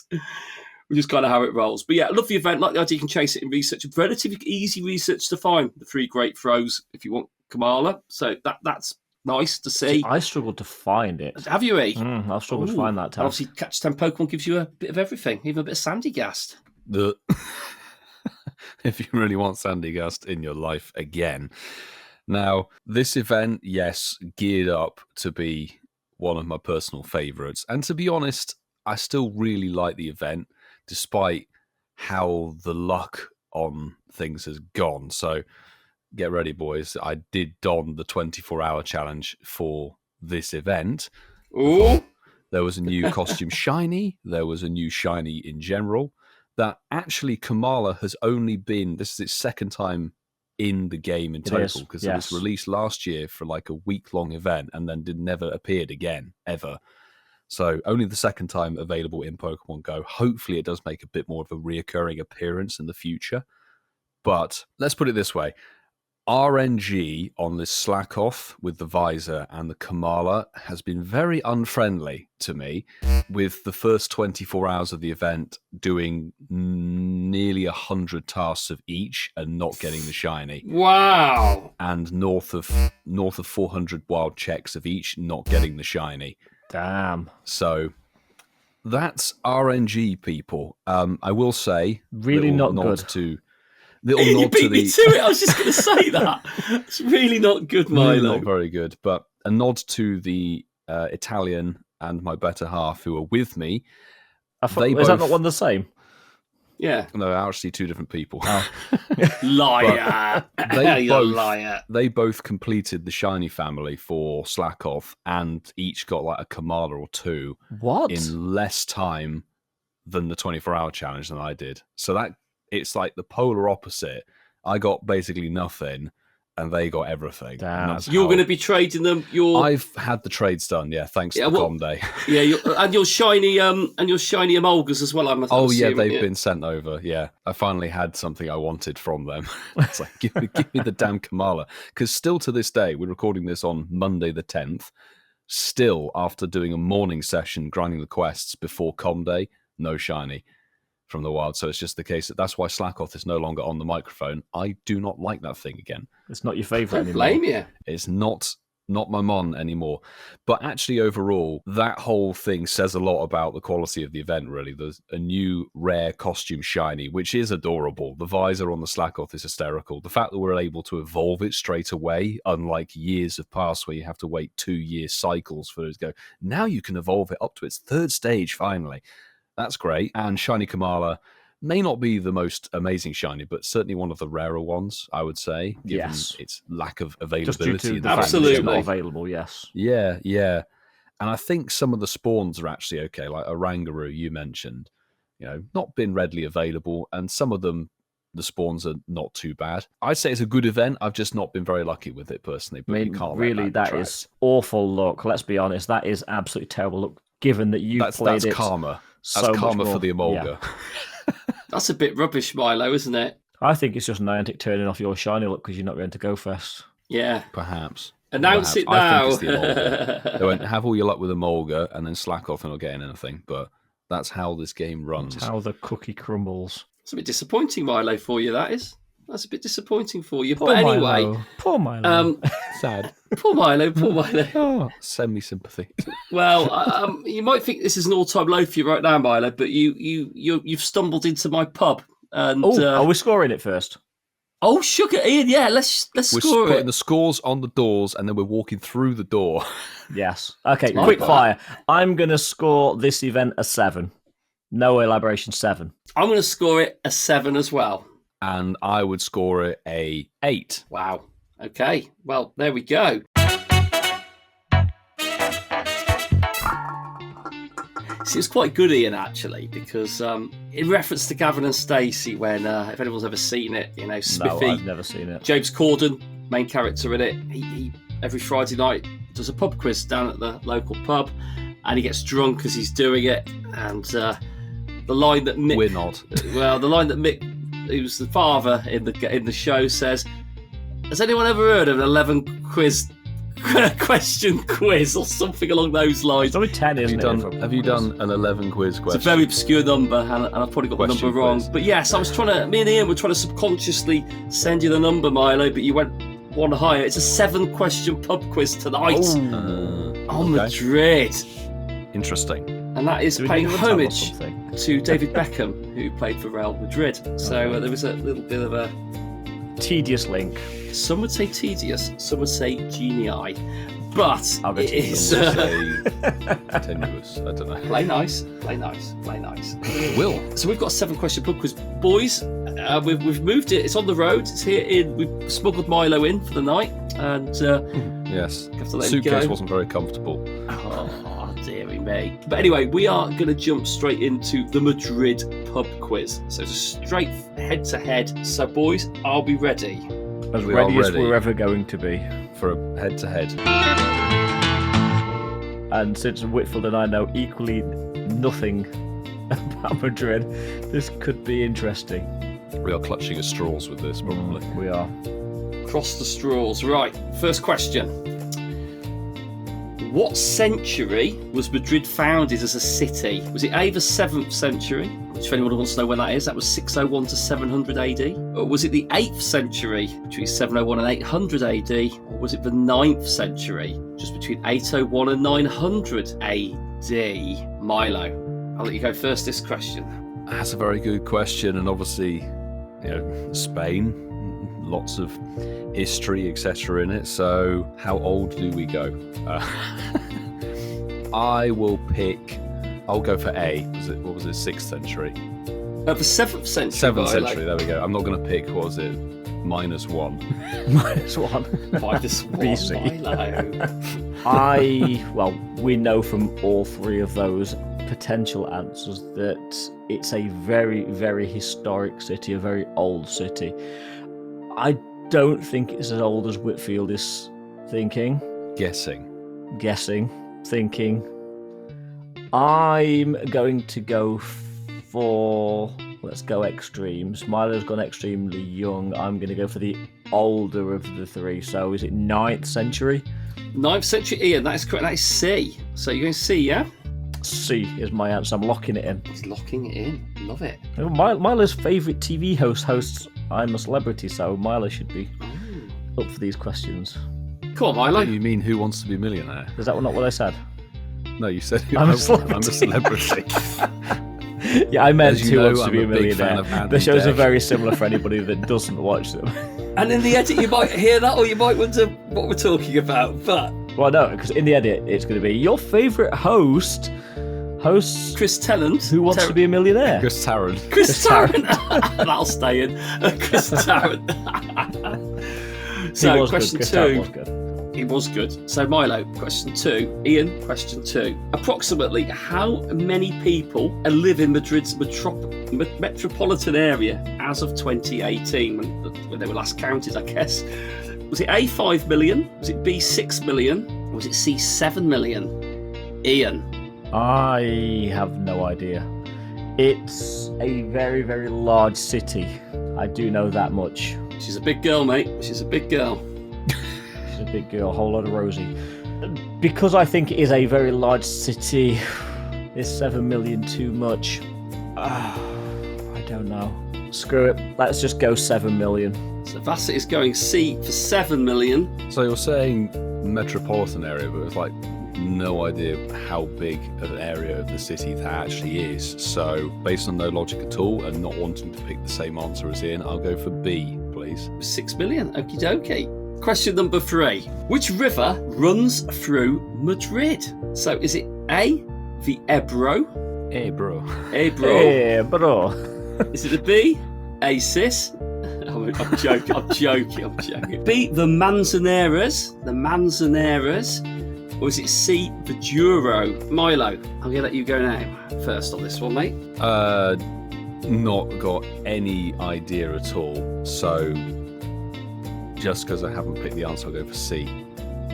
[SPEAKER 2] which is kind of how it rolls. But yeah, I love the event. Like the idea you can chase it in research. Relatively easy research to find. The 3 great throws if you want Kamala. So that's nice to see.
[SPEAKER 3] I struggled to find it.
[SPEAKER 2] Have you, E?
[SPEAKER 3] I've struggled to find that
[SPEAKER 2] And
[SPEAKER 3] time.
[SPEAKER 2] obviously, Catch 10 Pokemon gives you a bit of everything, even a bit of Sandygast.
[SPEAKER 1] If you really want Sandygast in your life again. Now, this event, yes, geared up to be one of my personal favourites. And to be honest, I still really like the event, despite how the luck on things has gone. So get ready, boys. I did don the 24-hour challenge for this event.
[SPEAKER 2] Ooh.
[SPEAKER 1] There was a new costume shiny. There was a new shiny in general. That actually Kamala has only been, this is its second time in the game in total, because it was released last year for like a week-long event and then never appeared again, ever. So only the second time available in Pokemon Go. Hopefully it does make a bit more of a reoccurring appearance in the future. But let's put it this way. RNG on this Slack Off with the Visor and the Kamala has been very unfriendly to me, with the first 24 hours of the event doing nearly 100 tasks of each and not getting the shiny.
[SPEAKER 2] Wow.
[SPEAKER 1] And north of 400 wild checks of each not getting the shiny.
[SPEAKER 3] Damn.
[SPEAKER 1] So That's RNG, people. I will say,
[SPEAKER 3] Really
[SPEAKER 1] little
[SPEAKER 3] not
[SPEAKER 1] nod
[SPEAKER 3] good.
[SPEAKER 1] To little
[SPEAKER 2] You
[SPEAKER 1] nod
[SPEAKER 2] beat
[SPEAKER 1] to
[SPEAKER 2] me
[SPEAKER 1] the.
[SPEAKER 2] to it. I was just going to say that. It's really not good,
[SPEAKER 1] Really
[SPEAKER 2] Milo.
[SPEAKER 1] not very good, but a nod to the Italian and my better half who are with me.
[SPEAKER 3] Is that not one the same?
[SPEAKER 2] Yeah.
[SPEAKER 1] No, actually, two different people.
[SPEAKER 2] Liar.
[SPEAKER 1] They
[SPEAKER 2] You're a
[SPEAKER 1] both,
[SPEAKER 2] liar.
[SPEAKER 1] they both completed the shiny family for Slakoth and each got like a Kamala or two
[SPEAKER 3] What?
[SPEAKER 1] in less time than the 24-hour challenge than I did. So it's like the polar opposite. I got basically nothing and they got everything.
[SPEAKER 3] Damn.
[SPEAKER 2] You're going to be trading them.
[SPEAKER 1] I've had the trades done, thanks to Com Day.
[SPEAKER 2] Yeah, and your shiny emolgas as well.
[SPEAKER 1] Oh yeah, they've been sent over. Yeah, I finally had something I wanted from them. It's like give me the damn Kamala, because still to this day, we're recording this on Monday the 10th. Still, after doing a morning session grinding the quests before Com Day, no shiny from the wild. So it's just the case that's why Slakoth is no longer on the microphone. I do not like that thing again.
[SPEAKER 3] It's not your favourite
[SPEAKER 2] Don't
[SPEAKER 3] anymore.
[SPEAKER 2] blame you.
[SPEAKER 1] It's not my mon anymore. But actually, overall, that whole thing says a lot about the quality of the event, really. There's a new rare costume shiny, which is adorable. The visor on the Slakoth is hysterical. The fact that we're able to evolve it straight away, unlike years of past where you have to wait 2-year cycles for it to go. Now you can evolve it up to its 3rd stage, finally. That's great. And Shiny Kamala may not be the most amazing shiny, but certainly one of the rarer ones, I would say, given its lack of availability.
[SPEAKER 3] Just due to the
[SPEAKER 2] fact that it's
[SPEAKER 3] not available, yes.
[SPEAKER 1] Yeah. And I think some of the spawns are actually okay, like Orangaroo you mentioned, not been readily available, and some of them, the spawns are not too bad. I'd say it's a good event. I've just not been very lucky with it personally. But you can't
[SPEAKER 3] really, that is awful luck. Let's be honest, that is absolutely terrible luck, given that you've played it.
[SPEAKER 1] That's karma.
[SPEAKER 3] So
[SPEAKER 1] That's karma
[SPEAKER 3] much
[SPEAKER 1] for the
[SPEAKER 3] more.
[SPEAKER 1] Emolga.
[SPEAKER 3] Yeah.
[SPEAKER 2] That's a bit rubbish, Milo, isn't it?
[SPEAKER 3] I think it's just Niantic turning off your shiny luck because you're not going to GOFest.
[SPEAKER 2] Yeah.
[SPEAKER 1] Perhaps.
[SPEAKER 2] Announce it now.
[SPEAKER 1] I think it's the Emolga. They won't have all your luck with Emolga and then slack off and not getting anything. But that's how this game runs.
[SPEAKER 3] That's how the cookie crumbles.
[SPEAKER 2] It's a bit disappointing, Milo, for you, that is. That's a bit disappointing for you.
[SPEAKER 3] Poor
[SPEAKER 2] but anyway.
[SPEAKER 3] Milo. Poor Milo.
[SPEAKER 1] Sad.
[SPEAKER 2] Poor Milo.
[SPEAKER 1] Oh, send me sympathy.
[SPEAKER 2] Well, you might think this is an all-time low for you right now, Milo, but you've stumbled into my pub. And,
[SPEAKER 3] are we scoring it first?
[SPEAKER 2] Oh, sugar, Ian, yeah, let's
[SPEAKER 1] We're
[SPEAKER 2] score
[SPEAKER 1] putting
[SPEAKER 2] it.
[SPEAKER 1] the scores on the doors and then we're walking through the door.
[SPEAKER 3] Yes. Okay,
[SPEAKER 2] Like
[SPEAKER 3] quick
[SPEAKER 2] that.
[SPEAKER 3] fire. I'm going to score this event a 7. No elaboration, 7.
[SPEAKER 2] I'm going to score it a 7 as well.
[SPEAKER 1] And I would score it a 8.
[SPEAKER 2] Wow. Okay, well, there we go. See, it was quite good, Ian, actually, because in reference to Gavin and Stacey, when, if anyone's ever seen it, Spiffy,
[SPEAKER 3] No, I've never seen it.
[SPEAKER 2] James Corden, main character in it, he every Friday night does a pub quiz down at the local pub, and he gets drunk as he's doing it, and the line that Mick...
[SPEAKER 1] We're not.
[SPEAKER 2] Well, the line that Mick, who's the father in the show, says, has anyone ever heard of an 11 question quiz or something along those lines?
[SPEAKER 3] It's only 10, isn't it?
[SPEAKER 1] Have you done an 11 quiz question?
[SPEAKER 2] It's a very obscure number, and I've probably got the
[SPEAKER 1] Question
[SPEAKER 2] number wrong.
[SPEAKER 1] quiz.
[SPEAKER 2] But yes, me and Ian were trying to subconsciously send you the number, Milo, but you went one higher. It's a 7-question pub quiz tonight on Madrid.
[SPEAKER 1] Interesting.
[SPEAKER 2] And that is
[SPEAKER 3] Do we
[SPEAKER 2] paying
[SPEAKER 3] need a tab or
[SPEAKER 2] homage
[SPEAKER 3] something?
[SPEAKER 2] to David Beckham, who played for Real Madrid. So there was a little bit of a...
[SPEAKER 3] Tedious link.
[SPEAKER 2] Some would say tedious, some would say genii. But
[SPEAKER 3] I'll go
[SPEAKER 2] it
[SPEAKER 3] tedious.
[SPEAKER 2] is...
[SPEAKER 1] Tenuous. I don't know.
[SPEAKER 2] Play nice.
[SPEAKER 1] Will.
[SPEAKER 2] So we've got a 7-question pub quiz. Boys, we've moved it. It's on the road. It's here. We've smuggled Milo in for the night. And
[SPEAKER 1] Yes.
[SPEAKER 2] have to
[SPEAKER 1] The
[SPEAKER 2] let him
[SPEAKER 1] suitcase
[SPEAKER 2] go.
[SPEAKER 1] wasn't very comfortable.
[SPEAKER 2] Oh, dearie me. But anyway, we are going to jump straight into the Madrid pub quiz. So it's a straight head-to-head. So boys, I'll be ready.
[SPEAKER 3] As
[SPEAKER 1] We are
[SPEAKER 3] ready as
[SPEAKER 1] ready.
[SPEAKER 3] we're ever going to be.
[SPEAKER 1] For a head-to-head.
[SPEAKER 3] And since Whitfield and I know equally nothing about Madrid, this could be interesting.
[SPEAKER 1] We are clutching at straws with this, probably.
[SPEAKER 3] We are.
[SPEAKER 2] Cross the straws. Right, first question. What century was Madrid founded as a city? Was it A, the 7th century, which if anyone wants to know when that is, that was 601 to 700 AD? Or was it the 8th century, between 701 and 800 AD? Or was it the 9th century, just between 801 and 900 AD? Milo. I'll let you go first this question.
[SPEAKER 1] That's a very good question, and obviously, Spain, lots of history, etc. in it. So, how old do we go? I'll go for A. What was it? 6th century.
[SPEAKER 2] The 7th century.
[SPEAKER 1] 7th century. There we go. I'm not going to pick. What was it? -1.
[SPEAKER 3] -1.
[SPEAKER 2] BC.
[SPEAKER 3] We know from all three of those potential answers that it's a very, very historic city, a very old city. I don't think it's as old as Whitfield is thinking.
[SPEAKER 1] Guessing.
[SPEAKER 3] Thinking. I'm going to go for... Let's go extremes. Milo's gone extremely young. I'm going to go for the older of the three. So is it 9th century?
[SPEAKER 2] 9th century, Ian. That is correct. That is C. So you're going C, yeah?
[SPEAKER 3] C is my answer. I'm locking it in.
[SPEAKER 2] He's locking it in. Love it.
[SPEAKER 3] Milo's favourite TV hosts I'm a Celebrity, so Milo should be up for these questions.
[SPEAKER 2] Come on, Milo.
[SPEAKER 1] You mean Who Wants to Be a Millionaire?
[SPEAKER 3] Is that not what I said?
[SPEAKER 1] No, you said
[SPEAKER 3] I'm a celebrity.
[SPEAKER 1] I'm a celebrity.
[SPEAKER 3] Yeah, I meant
[SPEAKER 1] As you
[SPEAKER 3] Who
[SPEAKER 1] know,
[SPEAKER 3] Wants to
[SPEAKER 1] I'm
[SPEAKER 3] Be a
[SPEAKER 1] a big fan
[SPEAKER 3] Millionaire.
[SPEAKER 1] of Andy
[SPEAKER 3] The shows are
[SPEAKER 1] Dick.
[SPEAKER 3] very similar for anybody that doesn't watch them.
[SPEAKER 2] And in the edit, you might hear that, or you might wonder what we're talking about. But
[SPEAKER 3] Well, no, because in the edit, it's going to be your favourite hosts
[SPEAKER 2] Chris Tennant,
[SPEAKER 3] Who Wants to Be a Millionaire.
[SPEAKER 1] Chris Tarrant.
[SPEAKER 2] Chris Tarrant. That'll stay in. Chris Tarrant. So, question
[SPEAKER 3] Chris
[SPEAKER 2] 2.
[SPEAKER 3] Tarrant was good.
[SPEAKER 2] It was good. So, Milo, question 2. Ian, question 2. Approximately how many people live in Madrid's metropolitan area as of 2018, when they were last counted, I guess? Was it A, 5 million? Was it B, 6 million? Or was it C, 7 million? Ian.
[SPEAKER 3] I have no idea. It's a very, very large city. I do know that much.
[SPEAKER 2] She's a big girl, mate. She's a big girl.
[SPEAKER 3] She's a big girl, a whole lot of Rosie. Because I think it is a very large city, is 7 million too much? I don't know. Screw it. Let's just go 7 million.
[SPEAKER 2] So Vassett is going C for 7 million.
[SPEAKER 1] So you're saying metropolitan area, but it's like no idea how big of an area of the city that actually is. So based on no logic at all and not wanting to pick the same answer as Ian, I'll go for B, please.
[SPEAKER 2] 6 million. Okie dokie. Question number 3. Which river runs through Madrid? So is it A, the Ebro?
[SPEAKER 1] Hey, bro.
[SPEAKER 2] Ebro.
[SPEAKER 3] Hey, bro.
[SPEAKER 2] Is it the B, Acis? I'm joking. B, the Manzanares. Or is it C, the Douro? Milo, I'm going to let you go now first on this one, mate.
[SPEAKER 1] Not got any idea at all. So just because I haven't picked the answer, I'll go for C,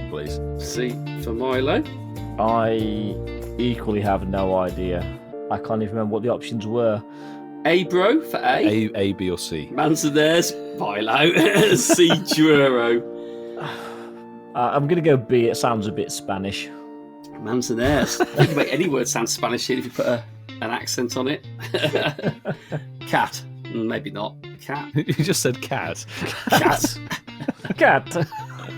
[SPEAKER 1] please.
[SPEAKER 2] C for Milo.
[SPEAKER 3] I equally have no idea. I can't even remember what the options were.
[SPEAKER 2] Ebro for A.
[SPEAKER 1] A, B, or C?
[SPEAKER 2] Manzanares, Milo. C, Douro.
[SPEAKER 3] I'm going to go B. It sounds a bit Spanish.
[SPEAKER 2] Manzanares. You can make any word sound Spanish here if you put an accent on it. Cat. Maybe not. Cat.
[SPEAKER 1] You just said cat.
[SPEAKER 2] Cat.
[SPEAKER 3] Cat.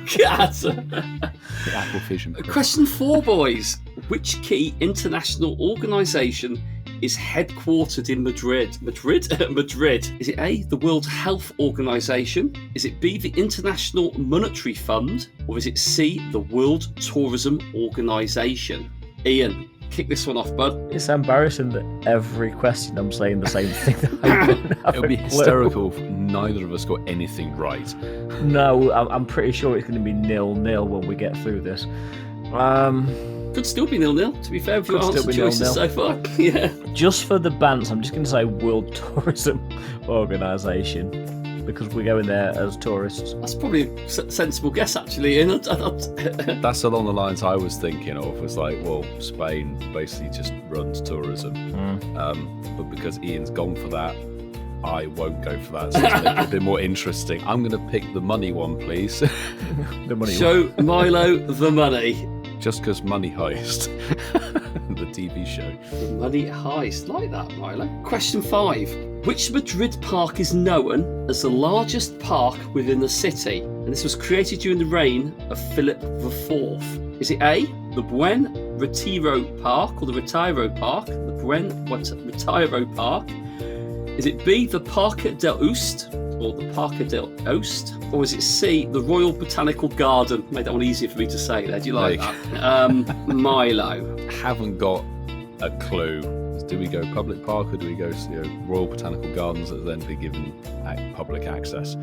[SPEAKER 2] Cat.
[SPEAKER 1] Apple Vision.
[SPEAKER 2] Question 4, boys. Which key international organisation is headquartered in Madrid? Madrid. Is it A, the World Health Organization? Is it B, the International Monetary Fund? Or is it C, the World Tourism Organization? Ian, kick this one off, bud.
[SPEAKER 3] It's embarrassing that every question I'm saying the same thing.
[SPEAKER 1] It would be hysterical if neither of us got anything right.
[SPEAKER 3] No, I'm pretty sure it's going to be 0-0 when we get through this.
[SPEAKER 2] Could still be 0-0, to be fair, with your
[SPEAKER 3] Could still
[SPEAKER 2] answer
[SPEAKER 3] be
[SPEAKER 2] choices
[SPEAKER 3] 0-0.
[SPEAKER 2] so far. Yeah.
[SPEAKER 3] Just for the bants, I'm just going to say World Tourism Organisation because we're going there as tourists.
[SPEAKER 2] That's probably a sensible guess, actually, Ian.
[SPEAKER 1] That's along the lines I was thinking of. Was like, well, Spain basically just runs tourism. But because Ian's gone for that, I won't go for that. So to make it a bit more interesting, I'm going to pick the money one, please.
[SPEAKER 3] The money
[SPEAKER 2] Show Milo the money.
[SPEAKER 1] Just because Money Heist, the TV show.
[SPEAKER 2] The Money Heist. Like that, Milo. Question 5. Which Madrid park is known as the largest park within the city? And this was created during the reign of Philip IV. Is it A, the Buen Retiro Park or the Retiro Park? The Buen Retiro Park. Is it B, the Parque del Oeste or the Parque del Oeste? Or is it C, the Royal Botanical Garden? Made that one easier for me to say there. Do you like that? Milo.
[SPEAKER 1] Haven't got a clue. Do we go public park or do we go to Royal Botanical Gardens that then be given public access?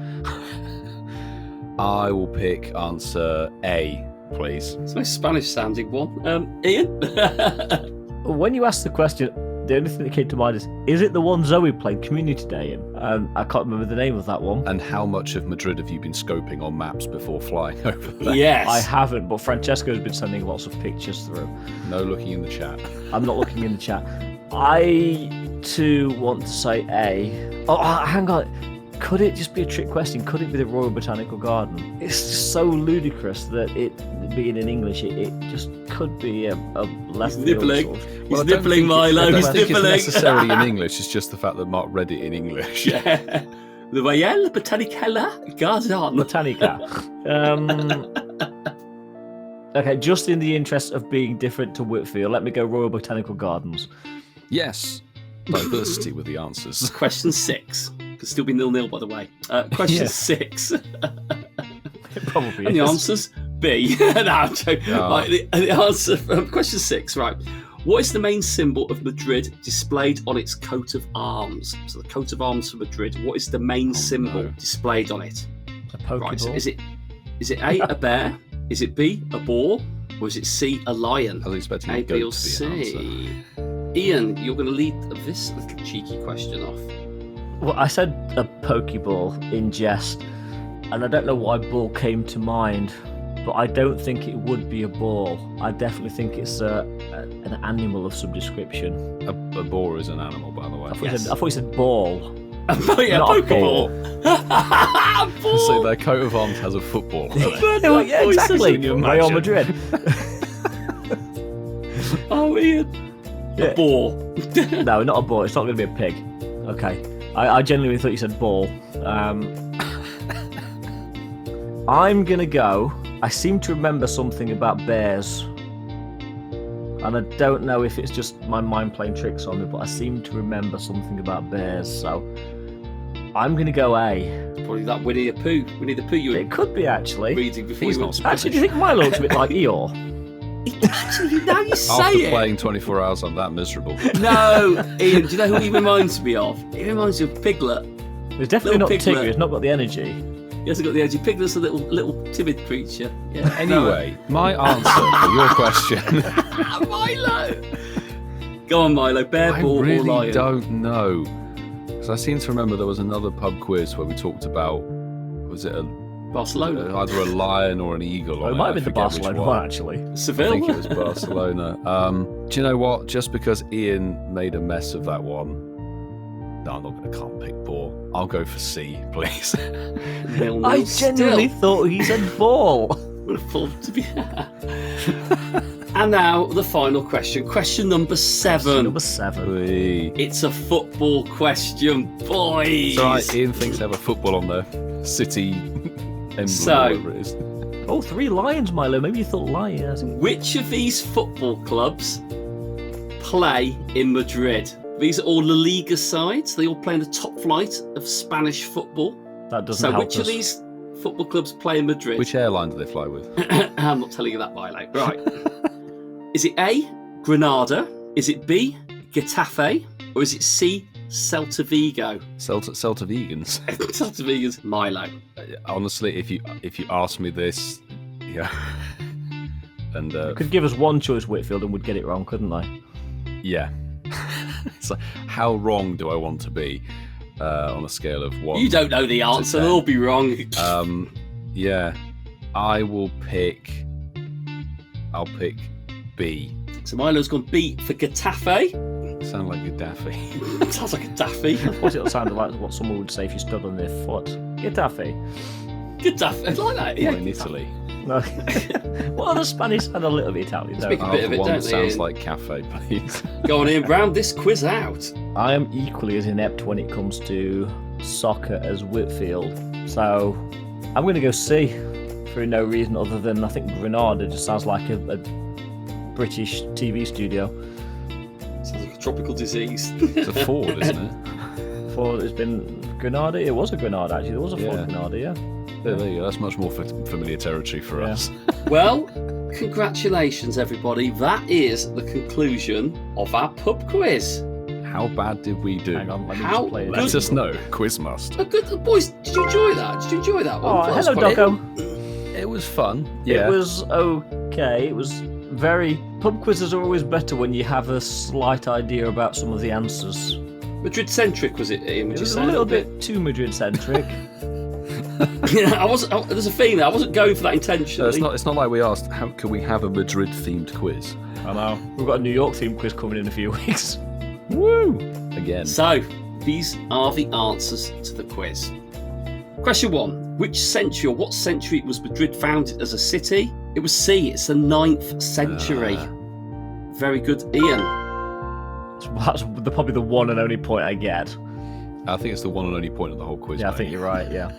[SPEAKER 1] I will pick answer A, please.
[SPEAKER 2] It's a nice Spanish sounding one. Ian?
[SPEAKER 3] When you asked the question, the only thing that came to mind is it the one Zoe played Community Day in? I can't remember the name of that one.
[SPEAKER 1] And how much of Madrid have you been scoping on maps before flying over there?
[SPEAKER 2] Yes.
[SPEAKER 3] I haven't, but Francesco's been sending lots of pictures through.
[SPEAKER 1] No looking in the chat.
[SPEAKER 3] I'm not looking in the chat. I, too, want to say A. Oh, hang on. Could it just be a trick question? Could it be the Royal Botanical Garden? It's just so ludicrous that it being in English, it just could be a left
[SPEAKER 2] He's
[SPEAKER 3] field
[SPEAKER 2] nibbling.
[SPEAKER 3] sort of-
[SPEAKER 2] He's nibbling, Milo.
[SPEAKER 1] I
[SPEAKER 2] He's
[SPEAKER 1] don't think it's
[SPEAKER 2] nibbling.
[SPEAKER 1] necessarily in English, it's just the fact that Mark read it in English.
[SPEAKER 2] Yeah. The Royal Botanical Garden.
[SPEAKER 3] Botanica. Okay, just in the interest of being different to Whitfield, let me go Royal Botanical Gardens.
[SPEAKER 1] Yes. Diversity with the answers.
[SPEAKER 2] Question 6. Could still be 0-0, by the way. Question
[SPEAKER 3] Yeah.
[SPEAKER 2] 6.
[SPEAKER 3] It probably
[SPEAKER 2] And the
[SPEAKER 3] is.
[SPEAKER 2] answer's B. No, I'm joking.
[SPEAKER 1] Oh.
[SPEAKER 2] Right, the answer from question 6, right. What is the main symbol of Madrid displayed on its coat of arms? So the coat of arms for Madrid, what is the main symbol
[SPEAKER 1] no.
[SPEAKER 2] displayed on it?
[SPEAKER 3] A Pokeball.
[SPEAKER 2] Right, so is it A, a bear? Is it B, a boar? Or is it C, a lion?
[SPEAKER 1] I was expecting
[SPEAKER 2] A,
[SPEAKER 1] a
[SPEAKER 2] B, or
[SPEAKER 1] goat to be an answer.
[SPEAKER 2] C? Ian, you're going to lead this little cheeky question off.
[SPEAKER 3] Well, I said a Pokeball in jest, and I don't know why ball came to mind, but I don't think it would be a ball. I definitely think it's an animal of some description.
[SPEAKER 1] A boar is an animal, by the way.
[SPEAKER 3] I thought,
[SPEAKER 2] Yes.
[SPEAKER 3] I thought you said ball.
[SPEAKER 2] Yeah,
[SPEAKER 3] Not a
[SPEAKER 2] Pokeball. Ball.
[SPEAKER 1] So their coat of arms has a football. on it.
[SPEAKER 3] Yeah, yeah,
[SPEAKER 2] voices,
[SPEAKER 3] exactly.
[SPEAKER 2] can you
[SPEAKER 3] Real
[SPEAKER 2] imagine?
[SPEAKER 3] Madrid.
[SPEAKER 2] Oh, Ian.
[SPEAKER 3] Yeah.
[SPEAKER 2] A boar.
[SPEAKER 3] No, not a ball. It's not going to be a pig. Okay. I genuinely thought you said ball. I'm going to go. I seem to remember something about bears. And I don't know if it's just my mind playing tricks on me, but I seem to remember something about bears. So I'm going to go A.
[SPEAKER 2] Probably that Winnie the Pooh. Winnie the Pooh you were
[SPEAKER 3] It could be, actually.
[SPEAKER 2] reading before
[SPEAKER 1] He's
[SPEAKER 2] you
[SPEAKER 1] not
[SPEAKER 2] went.
[SPEAKER 3] Actually, do you think Milo looks a bit like Eeyore?
[SPEAKER 2] Actually, now you say
[SPEAKER 1] After
[SPEAKER 2] it.
[SPEAKER 1] playing 24 hours, I'm that miserable.
[SPEAKER 2] No, Ian, do you know who he reminds me of? He reminds me of Piglet.
[SPEAKER 3] It's definitely
[SPEAKER 2] Little
[SPEAKER 3] not
[SPEAKER 2] piglet.
[SPEAKER 3] Tigger. It's not got the energy.
[SPEAKER 2] He hasn't got the edgy. Piglet's a little timid creature. Yeah.
[SPEAKER 1] Anyway, my answer for your question,
[SPEAKER 2] No. Milo. Go on, Milo. Bear,
[SPEAKER 1] I
[SPEAKER 2] ball, or
[SPEAKER 1] really
[SPEAKER 2] lion?
[SPEAKER 1] don't know. Because I seem to remember there was another pub quiz where we talked about, was it
[SPEAKER 2] Barcelona.
[SPEAKER 1] either a lion or an eagle?
[SPEAKER 3] Well,
[SPEAKER 1] on
[SPEAKER 3] it might
[SPEAKER 1] I
[SPEAKER 3] have been the
[SPEAKER 1] forget which
[SPEAKER 3] Barcelona one, actually.
[SPEAKER 1] I
[SPEAKER 2] Seville.
[SPEAKER 1] think it was Barcelona. Do you know what? Just because Ian made a mess of that one, no, I'm not going to can't pick ball. I'll go for C, please.
[SPEAKER 2] 0-0
[SPEAKER 3] I genuinely
[SPEAKER 2] still.
[SPEAKER 3] thought he said ball.
[SPEAKER 2] Would have thought to be. And now the final question. Question number 7.
[SPEAKER 3] Number 7.
[SPEAKER 1] Whee.
[SPEAKER 2] It's a football question, boys.
[SPEAKER 1] It's alright, Ian thinks they have a football on their city emblem,
[SPEAKER 2] So-
[SPEAKER 1] or whatever it is.
[SPEAKER 3] Oh, 3 lions, Milo. Maybe you thought lions.
[SPEAKER 2] Which of these football clubs play in Madrid? These are all La Liga sides. They all play in the top flight of Spanish football.
[SPEAKER 3] That doesn't
[SPEAKER 2] So
[SPEAKER 3] help
[SPEAKER 2] which
[SPEAKER 3] us.
[SPEAKER 2] of these football clubs play in Madrid?
[SPEAKER 1] Which airline do they fly with?
[SPEAKER 2] I'm not telling you that, Milo. Right. Is it A, Granada? Is it B, Getafe? Or is it C, Celta Vigo?
[SPEAKER 1] Celta Vegans.
[SPEAKER 2] Celta Vigo's Milo.
[SPEAKER 1] Honestly, if you ask me this, yeah, and
[SPEAKER 3] You could give us one choice, Whitfield, and we'd get it wrong, couldn't they?
[SPEAKER 1] yeah, so how wrong do I want to be on a scale of 1?
[SPEAKER 2] You don't know the answer.
[SPEAKER 1] 10.
[SPEAKER 2] They'll be wrong.
[SPEAKER 1] Yeah, I'll pick B.
[SPEAKER 2] So Milo's gone B for Getafe.
[SPEAKER 1] Sound like Gaddafi.
[SPEAKER 2] Sounds like a daffy.
[SPEAKER 3] What it'll sound like what someone would say if you stood on their foot. Getafe.
[SPEAKER 2] Getafe. I like that. Yeah.
[SPEAKER 1] Well, in Italy.
[SPEAKER 3] No. Well, the Spanish sound a little bit Italian,
[SPEAKER 2] Speak
[SPEAKER 3] don't
[SPEAKER 2] a
[SPEAKER 3] they?
[SPEAKER 2] bit of it,
[SPEAKER 1] one
[SPEAKER 2] don't
[SPEAKER 1] that
[SPEAKER 2] they,
[SPEAKER 1] sounds
[SPEAKER 2] Ian?
[SPEAKER 1] like cafe, please.
[SPEAKER 2] Go on, Ian. Round this quiz out.
[SPEAKER 3] I am equally as inept when it comes to soccer as Whitfield. So I'm going to go C for no reason other than I think Granada just sounds like a British TV studio.
[SPEAKER 2] Sounds like a tropical disease.
[SPEAKER 1] It's a Ford, isn't it?
[SPEAKER 3] Ford, it's been Granada. It was a Granada, actually. There was a Ford Granada, yeah.
[SPEAKER 1] There you go. That's much more familiar territory for us.
[SPEAKER 2] Well, congratulations, everybody. That is the conclusion of our pub quiz.
[SPEAKER 1] How bad did we do?
[SPEAKER 3] Hang on, let me
[SPEAKER 2] How
[SPEAKER 3] just play it.
[SPEAKER 1] Let us know. Quizmaster.
[SPEAKER 2] Good, boys, did you enjoy that? Did you enjoy that one?
[SPEAKER 3] Oh,
[SPEAKER 2] That was
[SPEAKER 3] hello,
[SPEAKER 2] quite-
[SPEAKER 3] Doco.
[SPEAKER 1] It was fun. Yeah.
[SPEAKER 3] It was okay. It was very... Pub quizzes are always better when you have a slight idea about some of the answers.
[SPEAKER 2] Madrid-centric, was it, Ian? Would
[SPEAKER 3] It
[SPEAKER 2] you
[SPEAKER 3] was
[SPEAKER 2] say
[SPEAKER 3] a little bit too Madrid-centric.
[SPEAKER 2] Yeah, there's a theme there. I wasn't going for that intentionally.
[SPEAKER 1] It's not like we asked, how can we have a Madrid-themed quiz?
[SPEAKER 3] I know. We've got a New York themed quiz coming in a few weeks.
[SPEAKER 1] Woo! Again.
[SPEAKER 2] So, these are the answers to the quiz. Question 1. Which century or what century was Madrid founded as a city? It was C. It's the 9th century. Very good, Ian.
[SPEAKER 3] That's probably the one and only point I get.
[SPEAKER 1] I think it's the one and only point of the whole quiz.
[SPEAKER 3] Yeah, I
[SPEAKER 1] mate.
[SPEAKER 3] think you're right. Yeah.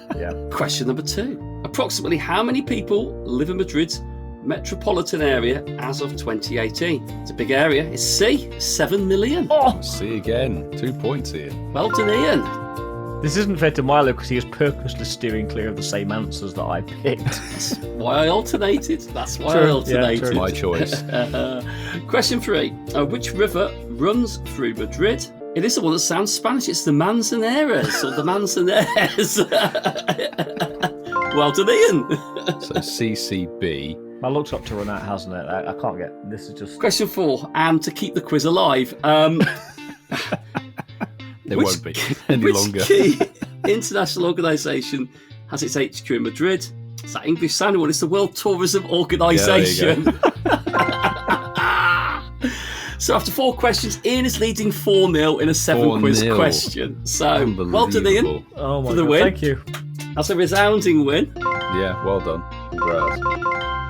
[SPEAKER 2] Question number 2. Approximately how many people live in Madrid's metropolitan area as of 2018? It's a big area. It's C. 7 million.
[SPEAKER 3] Oh,
[SPEAKER 1] See again. 2 points here.
[SPEAKER 2] Well done, Ian.
[SPEAKER 3] this isn't fair to Milo because he is purposely steering clear of the same answers that I picked.
[SPEAKER 2] That's why I alternated. That's why
[SPEAKER 3] True,
[SPEAKER 2] I
[SPEAKER 3] yeah,
[SPEAKER 2] alternated.
[SPEAKER 3] true.
[SPEAKER 1] My choice.
[SPEAKER 2] Question 3. Which river runs through Madrid? It is the one that sounds Spanish. It's the Manzanares or the Manzanares. Well done, Ian.
[SPEAKER 1] So CCB.
[SPEAKER 3] My luck's up to run out, hasn't it? I can't get... This is just...
[SPEAKER 2] Question 4. And to keep the quiz alive,
[SPEAKER 1] It
[SPEAKER 2] Which-
[SPEAKER 1] won't be any
[SPEAKER 2] which
[SPEAKER 1] longer.
[SPEAKER 2] key international organisation has its HQ in Madrid? It's that English sounding one. It's the World Tourism Organisation. So after 4 questions, Ian is leading 4-0 in a 7-quiz
[SPEAKER 1] 4-0.
[SPEAKER 2] question. So well done, Ian.
[SPEAKER 1] Unbelievable.
[SPEAKER 3] Oh my
[SPEAKER 2] For the
[SPEAKER 3] God,
[SPEAKER 2] win.
[SPEAKER 3] thank you.
[SPEAKER 2] That's a resounding win.
[SPEAKER 1] Yeah, well done. Congrats.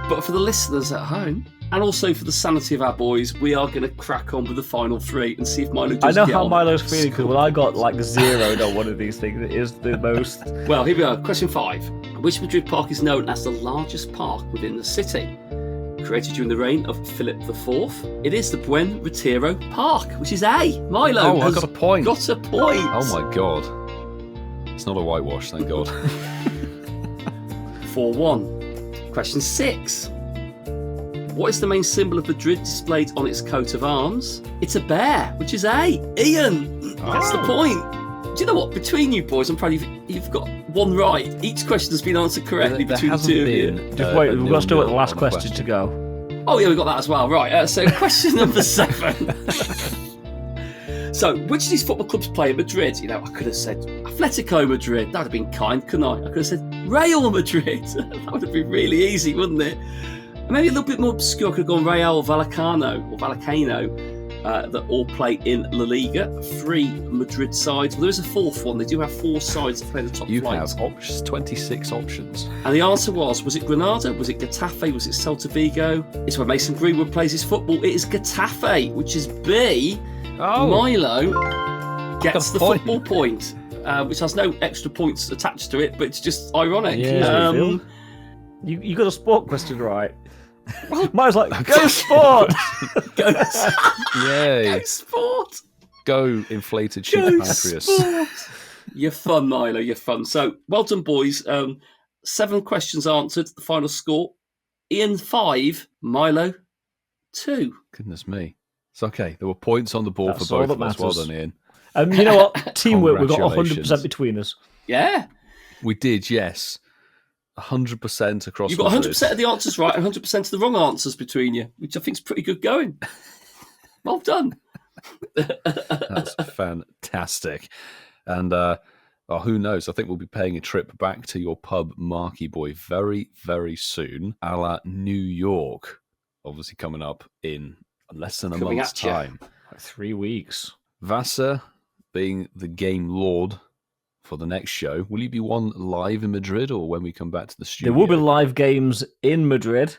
[SPEAKER 2] But for the listeners at home, and also for the sanity of our boys, we are going to crack on with the final 3 and see if Milo does
[SPEAKER 3] I know
[SPEAKER 2] get
[SPEAKER 3] how
[SPEAKER 2] on.
[SPEAKER 3] Milo's feeling because when I got like 0 on one of these things, it is the most...
[SPEAKER 2] Well, here we are. Question 5. Which Madrid park is known as the largest park within the city? Created during the reign of Philip IV. It is the Buen Retiro Park, which is A. Milo
[SPEAKER 1] Oh, I
[SPEAKER 2] has
[SPEAKER 1] got a point.
[SPEAKER 2] got a point.
[SPEAKER 1] Oh my god. It's not a whitewash, thank god.
[SPEAKER 2] 4-1. Question 6. What is the main symbol of Madrid displayed on its coat of arms? It's a bear, which is A. Ian gets the point. Do you know what? Between you boys, I'm proud you've got 1 right. Each question has been answered correctly
[SPEAKER 1] There
[SPEAKER 2] between the
[SPEAKER 1] hasn't
[SPEAKER 2] 2 of you.
[SPEAKER 1] been,
[SPEAKER 3] Just wait,
[SPEAKER 1] a
[SPEAKER 3] we've got still got the
[SPEAKER 1] 0-0
[SPEAKER 3] last
[SPEAKER 1] on
[SPEAKER 3] question to go.
[SPEAKER 2] Oh yeah, we got that as well. Right. So question number 7. So, which of these football clubs play in Madrid? You know, I could have said Atletico Madrid. That would have been kind, couldn't I? I could have said Real Madrid. That would have been really easy, wouldn't it? And maybe a little bit more obscure. I could have gone Real Vallecano, that all play in La Liga. 3 Madrid sides. Well, there is a 4th one. They do have 4 sides that play in the top
[SPEAKER 1] You
[SPEAKER 2] flight.
[SPEAKER 1] have 26 options.
[SPEAKER 2] And the answer was it Granada? Was it Getafe? Was it Celta Vigo? It's where Mason Greenwood plays his football. It is Getafe, which is B. Milo gets the
[SPEAKER 1] point.
[SPEAKER 2] football point, which has no extra points attached to it, but it's just ironic.
[SPEAKER 3] Yeah,
[SPEAKER 2] Um,
[SPEAKER 3] you got a sport question right. Mine's like, go sport!
[SPEAKER 1] Yay.
[SPEAKER 2] sport!
[SPEAKER 1] Go inflated sheep
[SPEAKER 2] Go
[SPEAKER 1] pancreas.
[SPEAKER 2] sport! You're fun, Milo. You're fun. So, well done, boys. 7 questions answered. The final score: Ian 5, Milo 2.
[SPEAKER 1] Goodness me. It's okay. There were points on the board
[SPEAKER 3] That's
[SPEAKER 1] for
[SPEAKER 3] all
[SPEAKER 1] both
[SPEAKER 3] that
[SPEAKER 1] of us. Well
[SPEAKER 3] matters.
[SPEAKER 1] done, Ian.
[SPEAKER 3] You know what? Teamwork, we've got 100%
[SPEAKER 1] Congratulations.
[SPEAKER 3] between us.
[SPEAKER 2] Yeah,
[SPEAKER 1] We did, yes. 100% across
[SPEAKER 2] you've got
[SPEAKER 1] Madrid.
[SPEAKER 2] 100% of the answers right and 100% of the wrong answers between you, which I think is pretty good going. Well done.
[SPEAKER 1] That's fantastic. And who knows? I think we'll be paying a trip back to your pub, Marky Boy, very, very soon, a la New York. Obviously coming up in less than a
[SPEAKER 2] Coming
[SPEAKER 1] month's
[SPEAKER 2] at ya.
[SPEAKER 1] time.
[SPEAKER 3] Like 3 weeks.
[SPEAKER 1] Vasa, being the game lord for the next show, will you be one live in Madrid or when we come back to the studio?
[SPEAKER 3] There will be live games in Madrid,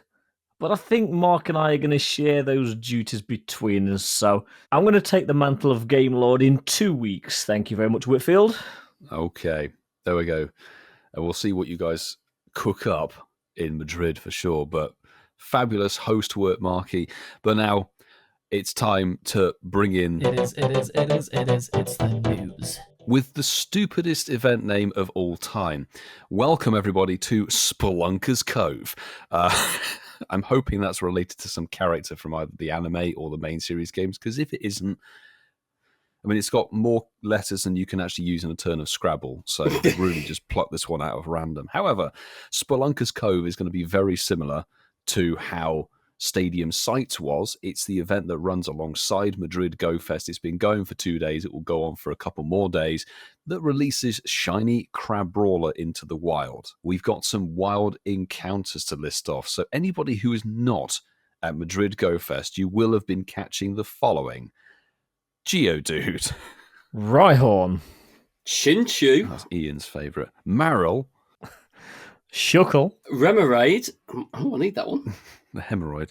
[SPEAKER 3] but I think Mark and I are going to share those duties between us. So I'm going to take the mantle of Game Lord in 2 weeks. Thank you very much, Whitfield.
[SPEAKER 1] Okay, there we go. And we'll see what you guys cook up in Madrid for sure. But fabulous host work, Marky. But now it's time to bring in...
[SPEAKER 5] It's the news.
[SPEAKER 1] With the stupidest event name of all time. Welcome, everybody, to Spelunker's Cove. I'm hoping that's related to some character from either the anime or the main series games, because if it isn't, I mean, it's got more letters than you can actually use in a turn of Scrabble, so they've really just plucked this one out of random. However, Spelunker's Cove is going to be very similar to how Stadium Sights was. It's the event that runs alongside Madrid GOFest. It's been going for 2 days. It will go on for a couple more days. That releases shiny Crab Brawler into the wild. We've got some wild encounters to list off. So anybody who is not at Madrid GOFest, you will have been catching the following. Geodude.
[SPEAKER 3] Rhyhorn.
[SPEAKER 2] Chinchu.
[SPEAKER 1] That's Ian's favourite. Marill.
[SPEAKER 3] Shuckle.
[SPEAKER 2] Remoraid. Oh, I need that one.
[SPEAKER 1] The hemorrhoid.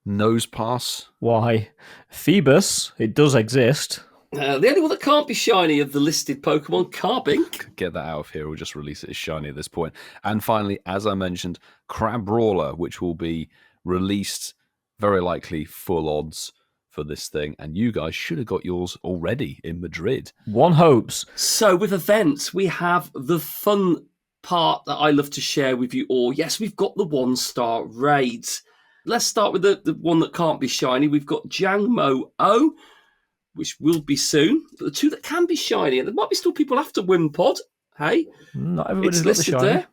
[SPEAKER 1] Nosepass.
[SPEAKER 3] Why? Phoebus. It does exist.
[SPEAKER 2] The only one that can't be shiny of the listed Pokemon, Carbink.
[SPEAKER 1] Get that out of here. We'll just release it as shiny at this point. And finally, as I mentioned, Crab Brawler, which will be released very likely full odds for this thing. And you guys should have got yours already in Madrid.
[SPEAKER 3] One hopes.
[SPEAKER 2] So with events, we have the fun part that I love to share with you all. Yes, we've got the 1-star raids. Let's start with the one that can't be shiny. We've got Jangmo O, which will be soon. But the two that can be shiny, and there might be still people after Wimpod. Hey,
[SPEAKER 3] Not everybody's
[SPEAKER 2] it's
[SPEAKER 3] got the
[SPEAKER 2] listed
[SPEAKER 3] shiny.
[SPEAKER 2] there.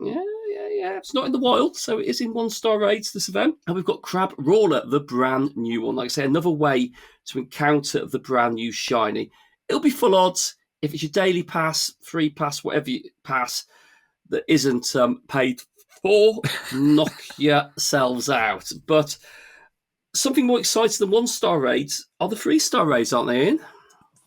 [SPEAKER 2] Yeah. It's not in the wild, so it is in 1-star raids, this event. And we've got Crab Roller, the brand new one. Like I say, another way to encounter the brand new shiny. It'll be full odds. If it's your daily pass, free pass, whatever you pass that isn't paid for, knock yourselves out. But something more exciting than 1-star raids are the 3-star raids, aren't they, Ian?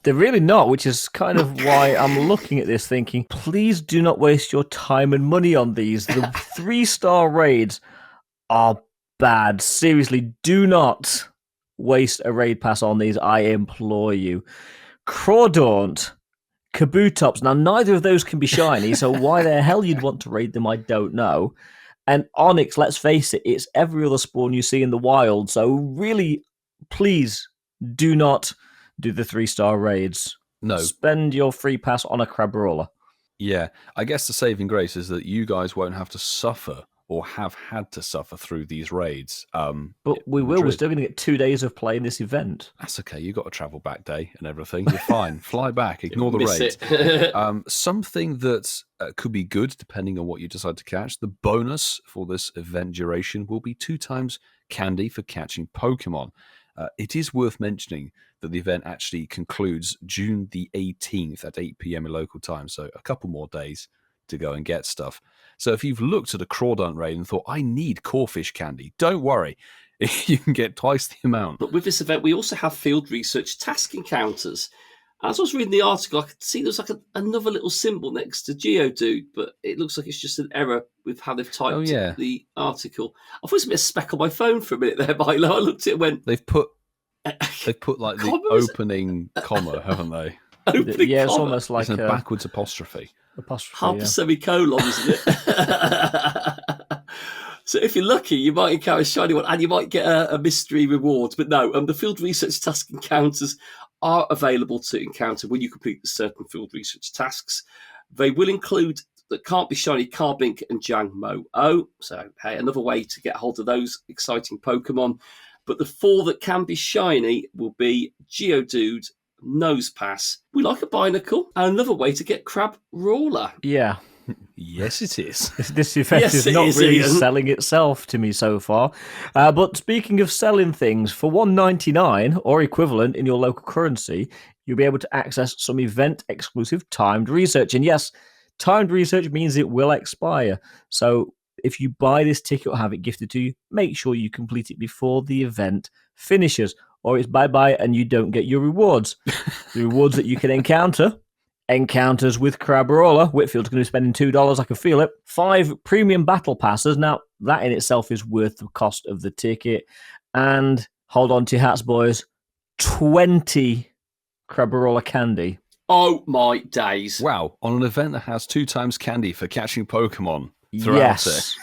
[SPEAKER 3] They're really not, which is kind of why I'm looking at this thinking, please do not waste your time and money on these. The 3-star raids are bad. Seriously, do not waste a raid pass on these, I implore you. Crawdaunt, Kabutops. Now, neither of those can be shiny, so why the hell you'd want to raid them, I don't know. And Onyx, let's face it, it's every other spawn you see in the wild, so really, please do not do the 3-star raids.
[SPEAKER 1] No.
[SPEAKER 3] Spend your free pass on a Crabrawler.
[SPEAKER 1] Yeah, I guess the saving grace is that you guys won't have to suffer or have had to suffer through these raids.
[SPEAKER 3] But we will. We're still going to get 2 days of playing this event.
[SPEAKER 1] That's okay. You got a travel back day and everything. You're fine. Fly back. Ignore the
[SPEAKER 2] Miss
[SPEAKER 1] raids.
[SPEAKER 2] it.
[SPEAKER 1] Something that could be good, depending on what you decide to catch. The bonus for this event duration will be 2 times candy for catching Pokemon. It is worth mentioning that the event actually concludes June the 18th at 8 p.m. in local time. So a couple more days to go and get stuff. So if you've looked at a Crawdaunt raid and thought, I need Corfish candy, don't worry. You can get twice the amount.
[SPEAKER 2] But with this event, we also have field research task encounters. As I was reading the article, I could see there's like another little symbol next to Geodude, but it looks like it's just an error with how they've typed the article. I thought it was a bit of a speck on my phone for a minute there, Milo. I looked at it and went...
[SPEAKER 1] They've put like the opening comma, haven't they?
[SPEAKER 2] Opening
[SPEAKER 3] yeah, it's
[SPEAKER 2] comma.
[SPEAKER 3] almost like
[SPEAKER 1] It's a backwards apostrophe.
[SPEAKER 3] apostrophe.
[SPEAKER 2] Half a semicolon, isn't it? So if you're lucky, you might encounter a shiny one and you might get a mystery reward. But no, the field research task encounters are available to encounter when you complete certain field research tasks. They will include that can't be shiny Carbink and Jangmo O. So, hey, another way to get hold of those exciting Pokemon. But the 4 that can be shiny will be Geodude, Nosepass, We Like a Binacle, and another way to get Crab Roller.
[SPEAKER 3] Yeah.
[SPEAKER 1] Yes, it is.
[SPEAKER 3] This event
[SPEAKER 2] Yes,
[SPEAKER 3] is
[SPEAKER 2] it
[SPEAKER 3] not
[SPEAKER 2] is,
[SPEAKER 3] really
[SPEAKER 2] Ian.
[SPEAKER 3] selling itself to me so far. But speaking of selling things, for $1.99 or equivalent in your local currency, you'll be able to access some event-exclusive timed research. And yes, timed research means it will expire. So if you buy this ticket or have it gifted to you, make sure you complete it before the event finishes, or it's bye-bye and you don't get your rewards. The rewards that you can encounter: encounters with Crabrawler. Whitfield's going to be spending $2. I can feel it. 5 premium battle passes. Now, that in itself is worth the cost of the ticket. And hold on to your hats, boys. 20 Crabrawler candy.
[SPEAKER 2] Oh my days.
[SPEAKER 1] Wow, on an event that has 2 times candy for catching Pokemon throughout
[SPEAKER 3] Yes.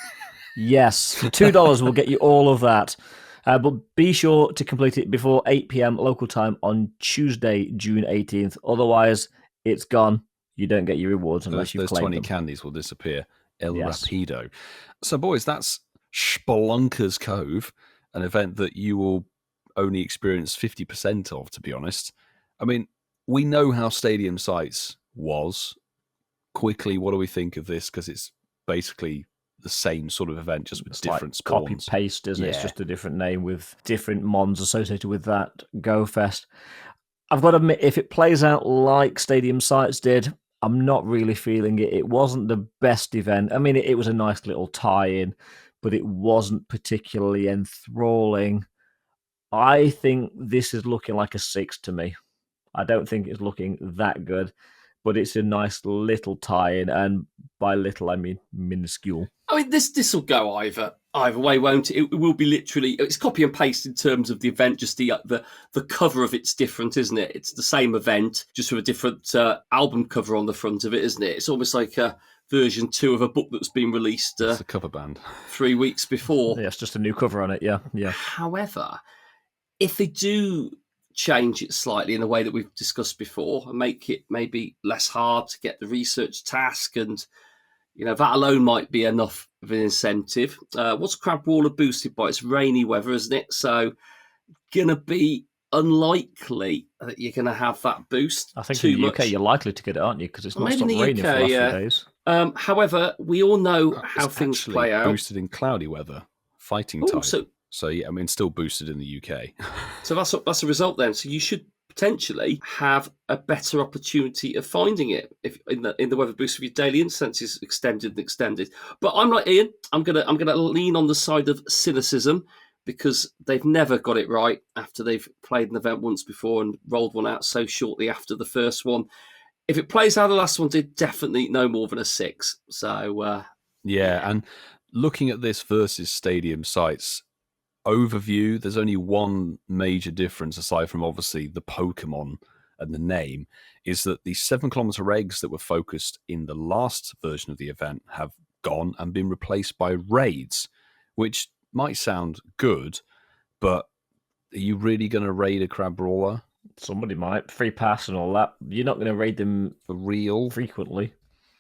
[SPEAKER 3] Yes, for $2 will get you all of that. But be sure to complete it before 8 p.m. local time on Tuesday, June 18th. Otherwise, it's gone. You don't get your rewards unless you've
[SPEAKER 1] Those
[SPEAKER 3] claimed
[SPEAKER 1] 20
[SPEAKER 3] them.
[SPEAKER 1] candies will disappear. El
[SPEAKER 3] Yes.
[SPEAKER 1] Rapido. So, boys, that's Spelunker's Cove, an event that you will only experience 50% of, to be honest. I mean, we know how Stadium Sites was. Quickly, what do we think of this? Because it's basically the same sort of event, just with
[SPEAKER 3] It's
[SPEAKER 1] different
[SPEAKER 3] like copy
[SPEAKER 1] spawns.
[SPEAKER 3] paste, isn't it? It's
[SPEAKER 1] Yeah.
[SPEAKER 3] just a different name with different mons associated with that GoFest. I've got to admit, if it plays out like Stadium Sites did, I'm not really feeling it. It wasn't the best event. I mean, it was a nice little tie-in, but it wasn't particularly enthralling. I think this is looking like a 6 to me. I don't think it's looking that good, but it's a nice little tie-in, and by little I mean minuscule.
[SPEAKER 2] I mean, this will go either way, won't it? It will be literally, it's copy and paste in terms of the event. Just the cover of it's different, isn't it? It's the same event, just with a different album cover on the front of it, isn't it? It's almost like a version 2 of a book that's been released
[SPEAKER 1] It's a cover band.
[SPEAKER 2] 3 weeks before.
[SPEAKER 3] Yeah, it's just a new cover on it. Yeah.
[SPEAKER 2] However, if they do change it slightly in the way that we've discussed before and make it maybe less hard to get the research task, and that alone might be enough of an incentive. What's Crab Waller boosted by? It's rainy weather, isn't it? So gonna be unlikely that you're gonna have that boost.
[SPEAKER 3] I think
[SPEAKER 2] too
[SPEAKER 3] in the
[SPEAKER 2] much.
[SPEAKER 3] UK you're likely to get it, aren't you? Because it's not
[SPEAKER 2] Maybe
[SPEAKER 3] stopped
[SPEAKER 2] in the
[SPEAKER 3] raining for the
[SPEAKER 2] UK,
[SPEAKER 3] last
[SPEAKER 2] yeah.
[SPEAKER 3] few days.
[SPEAKER 2] However, we all know how
[SPEAKER 1] It's
[SPEAKER 2] things
[SPEAKER 1] actually
[SPEAKER 2] play out.
[SPEAKER 1] boosted in cloudy weather, fighting
[SPEAKER 2] Oh,
[SPEAKER 1] type. So yeah, I mean, still boosted in the UK.
[SPEAKER 2] So that's a result then. So you should potentially have a better opportunity of finding it if in the weather boost if your daily incense is extended. But I'm like Ian. I'm gonna lean on the side of cynicism, because they've never got it right after they've played an event once before and rolled one out so shortly after the first one. If it plays how the last one did, definitely no more than a 6. So
[SPEAKER 1] Yeah, and looking at this versus Stadium Sites overview, there's only one major difference aside from obviously the Pokemon and the name, is that the 7-kilometer eggs that were focused in the last version of the event have gone and been replaced by raids, which might sound good, but are you really going to raid a Crab Brawler
[SPEAKER 3] Somebody might. Free pass and all that. You're not going to raid them
[SPEAKER 1] for real?
[SPEAKER 3] frequently.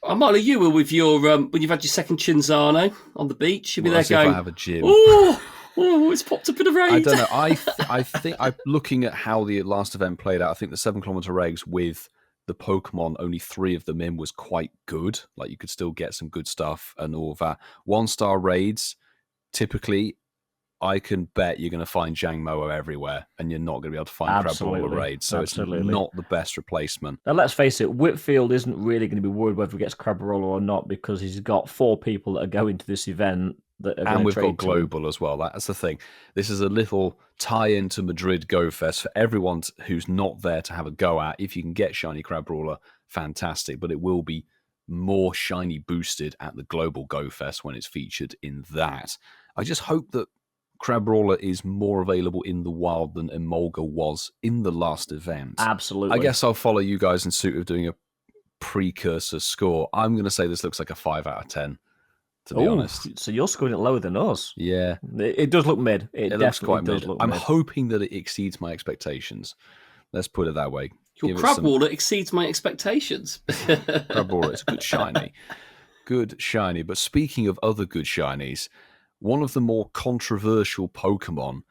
[SPEAKER 2] I might have you were with your when you've had your second Chinzano on the beach. You'll be
[SPEAKER 1] Well,
[SPEAKER 2] there
[SPEAKER 1] as if
[SPEAKER 2] going,
[SPEAKER 1] I have a gym.
[SPEAKER 2] Oh, it's popped up in a raid.
[SPEAKER 1] I don't know. I think I'm looking at how the last event played out. I think the 7-kilometer eggs with the Pokemon, only 3 of them in, was quite good. Like, you could still get some good stuff and all of that. 1-star raids, typically, I can bet you're going to find Jangmo everywhere, and you're not going to be able to find Crab Brawler raids. So
[SPEAKER 3] Absolutely.
[SPEAKER 1] It's not the best replacement.
[SPEAKER 3] Now, let's face it, Whitfield isn't really going to be worried whether he gets Crab Roller or not, because he's got 4 people that are going to this event that are
[SPEAKER 1] And we've got
[SPEAKER 3] trade to him.
[SPEAKER 1] Global as well. That's the thing. This is a little tie-in to Madrid GOFest for everyone who's not there to have a go at. If you can get Shiny Crab Brawler, fantastic. But it will be more shiny boosted at the Global GOFest when it's featured in that. I just hope that Crab Brawler is more available in the wild than Emolga was in the last event.
[SPEAKER 3] Absolutely.
[SPEAKER 1] I guess I'll follow you guys in suit of doing a precursor score. I'm going to say this looks like a 5 out of 10, to be honest.
[SPEAKER 3] So you're scoring it lower than us.
[SPEAKER 1] Yeah.
[SPEAKER 3] It does look mid. It
[SPEAKER 1] looks quite
[SPEAKER 3] definitely does
[SPEAKER 1] mid.
[SPEAKER 3] look
[SPEAKER 1] I'm
[SPEAKER 3] mid.
[SPEAKER 1] hoping that it exceeds my expectations. Let's put it that way.
[SPEAKER 2] Your Crab Waller exceeds my expectations.
[SPEAKER 1] Crab Brawler, it's a good shiny. Good shiny. But speaking of other good shinies, one of the more controversial Pokemon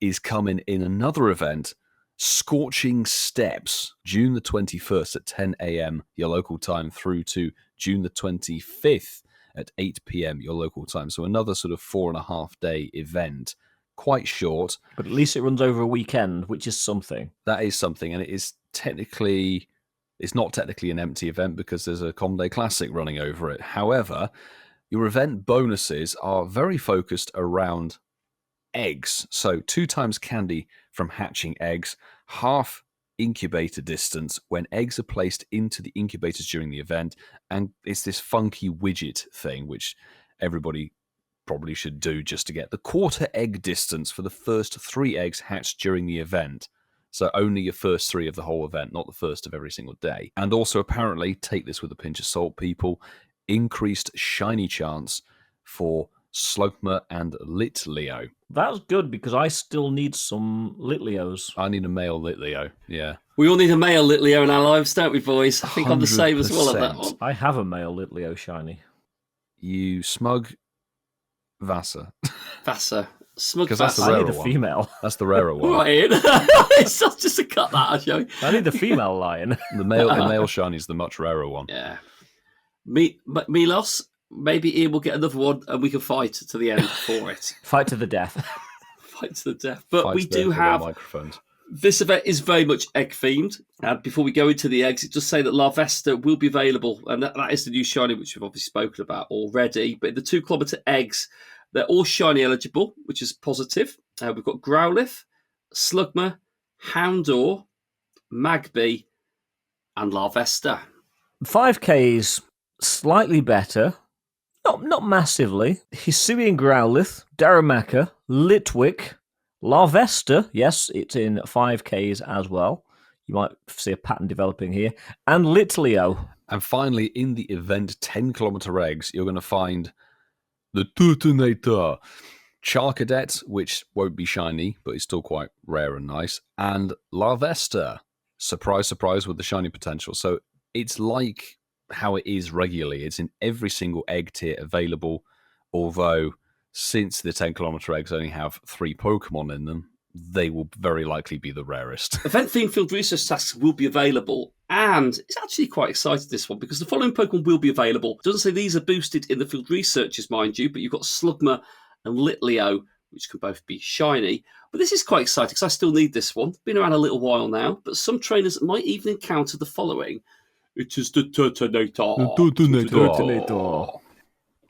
[SPEAKER 1] is coming in another event, Scorching Steps, June the 21st at 10 a.m. your local time through to June the 25th at 8 p.m. your local time. So another sort of 4.5-day event. Quite short.
[SPEAKER 3] But at least it runs over a weekend, which is something.
[SPEAKER 1] That is something, and it is technically... It's not technically an empty event because there's a Common Day Classic running over it. However, your event bonuses are very focused around eggs. So 2 times candy from hatching eggs, half incubator distance when eggs are placed into the incubators during the event, and it's this funky widget thing, which everybody probably should do just to get the quarter egg distance for the first 3 eggs hatched during the event. So only your first 3 of the whole event, not the first of every single day. And also, apparently, take this with a pinch of salt, people, increased shiny chance for Slugma, and Litleo.
[SPEAKER 3] That's good because I still need some Litleos.
[SPEAKER 1] I need a male Litleo, yeah.
[SPEAKER 2] We all need a male Litleo in our lives, don't we, boys? I think I'm the same as well on that
[SPEAKER 1] 100%.
[SPEAKER 2] one.
[SPEAKER 3] I have a male Litleo shiny.
[SPEAKER 1] You smug Vasa.
[SPEAKER 2] Vasa. Smug
[SPEAKER 1] 'Cause that's the
[SPEAKER 2] Vasa.
[SPEAKER 3] I
[SPEAKER 1] rarer
[SPEAKER 3] need a
[SPEAKER 1] one.
[SPEAKER 3] female.
[SPEAKER 1] That's the rarer one.
[SPEAKER 2] Right, Ian. It's not just a cut that, shall we?
[SPEAKER 3] I need the female lion.
[SPEAKER 1] The male shiny is the much rarer one.
[SPEAKER 2] Yeah. Milos, maybe Ian will get another one and we can fight to the end for it.
[SPEAKER 3] Fight to the death.
[SPEAKER 2] Fight to the death. But
[SPEAKER 1] Fights
[SPEAKER 2] we
[SPEAKER 1] there
[SPEAKER 2] do
[SPEAKER 1] for their
[SPEAKER 2] have...
[SPEAKER 1] microphones.
[SPEAKER 2] This event is very much egg themed. And before we go into the eggs, it does say that Larvesta will be available. And that is the new shiny, which we've obviously spoken about already. But the 2 kilometre eggs, they're all shiny eligible, which is positive. We've got Growlithe, Slugma, Houndour, Magby, and Larvesta.
[SPEAKER 3] 5K's slightly better. Not massively. Hisui and Growlithe, Darumaka, Litwick, Larvesta, yes, it's in 5Ks as well. You might see a pattern developing here. And Litleo.
[SPEAKER 1] And finally, in the event 10 kilometre eggs, you're going to find the Turtonator, Charcadet, which won't be shiny, but is still quite rare and nice, and Larvesta. Surprise, surprise, with the shiny potential. So it's like how it is regularly. It's in every single egg tier available, although since the 10 kilometre eggs only have 3 Pokemon in them, they will very likely be the rarest.
[SPEAKER 2] Event-themed field research tasks will be available, and it's actually quite exciting, this one, because the following Pokemon will be available. It doesn't say these are boosted in the field researches, mind you, but you've got Slugma and Litleo, which can both be shiny. But this is quite exciting, because I still need this one. Been around a little while now, but some trainers might even encounter the following. It is the Turtonator.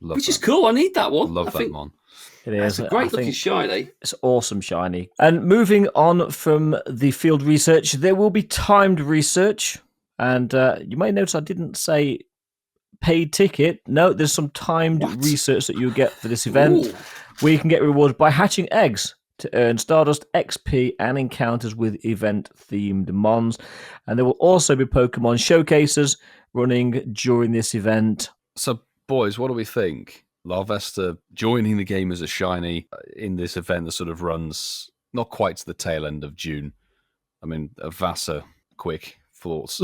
[SPEAKER 1] Love
[SPEAKER 2] Which
[SPEAKER 1] that.
[SPEAKER 2] is cool. I need that one.
[SPEAKER 1] Love
[SPEAKER 2] I
[SPEAKER 1] that
[SPEAKER 2] think
[SPEAKER 1] one.
[SPEAKER 3] It
[SPEAKER 2] It's
[SPEAKER 3] is.
[SPEAKER 2] a great
[SPEAKER 3] I
[SPEAKER 2] looking
[SPEAKER 3] think
[SPEAKER 2] shiny.
[SPEAKER 3] it's awesome shiny. And moving on from the field research, there will be timed research. And you may notice I didn't say paid ticket. No, there's some timed
[SPEAKER 2] What?
[SPEAKER 3] research that you get for this event,
[SPEAKER 2] Ooh.
[SPEAKER 3] where you can get rewarded by hatching eggs to earn Stardust, XP, and encounters with event-themed mons. And there will also be Pokemon showcases running during this event.
[SPEAKER 1] So, boys, what do we think? Larvesta joining the game as a shiny in this event that sort of runs not quite to the tail end of June. I mean, Vasa, quick thoughts.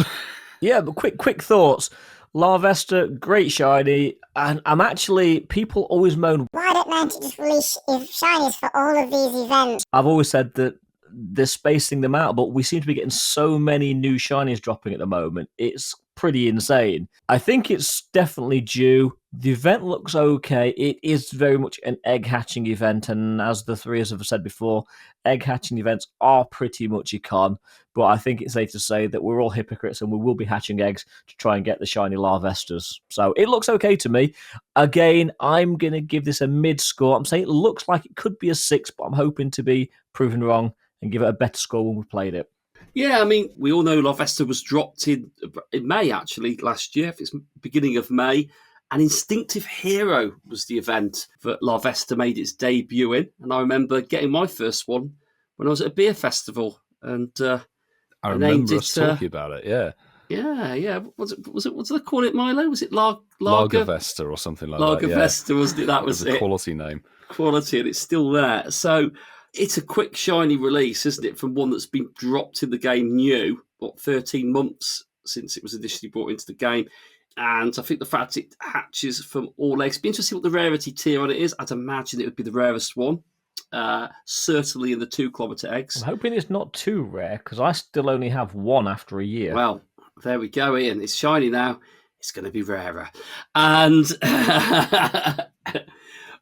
[SPEAKER 3] Yeah, but quick thoughts. Larvesta, great shiny, and I'm actually, people always moan,
[SPEAKER 7] Why don't Niantic just release shinies for all of these events?
[SPEAKER 3] I've always said that they're spacing them out, but we seem to be getting so many new shinies dropping at the moment. It's pretty insane. I think it's definitely due. The event looks okay. It is very much an egg hatching event, and as the three of us have said before, egg hatching events are pretty much econ, but I think it's safe to say that we're all hypocrites and we will be hatching eggs to try and get the shiny Larvestas. So it looks okay to me. Again, I'm going to give this a mid score. I'm saying it looks like it could be a 6, but I'm hoping to be proven wrong and give it a better score when we played it.
[SPEAKER 2] Yeah, I mean, we all know Larvesta was dropped in May, actually, last year. It's beginning of May. And Instinctive Hero was the event that Larvesta made its debut in. And I remember getting my first one when I was at a beer festival. And
[SPEAKER 1] I
[SPEAKER 2] named
[SPEAKER 1] remember
[SPEAKER 2] it,
[SPEAKER 1] us talking about it, yeah.
[SPEAKER 2] Yeah. Was it? What did I call it, Milo? Was it
[SPEAKER 1] Lagervesta or something like that, yeah.
[SPEAKER 2] Lagervesta, wasn't it? That was
[SPEAKER 1] It was a
[SPEAKER 2] it.
[SPEAKER 1] quality name.
[SPEAKER 2] Quality, and it's still there. So it's a quick, shiny release, isn't it, from one that's been dropped in the game new, 13 months since it was initially brought into the game. And I think the fact it hatches from all eggs, be interesting what the rarity tier on it is. I'd imagine it would be the rarest one. Certainly in the 2 kilometre eggs.
[SPEAKER 3] I'm hoping it's not too rare, because I still only have one after a year.
[SPEAKER 2] Well, there we go, Ian. It's shiny now. It's going to be rarer. And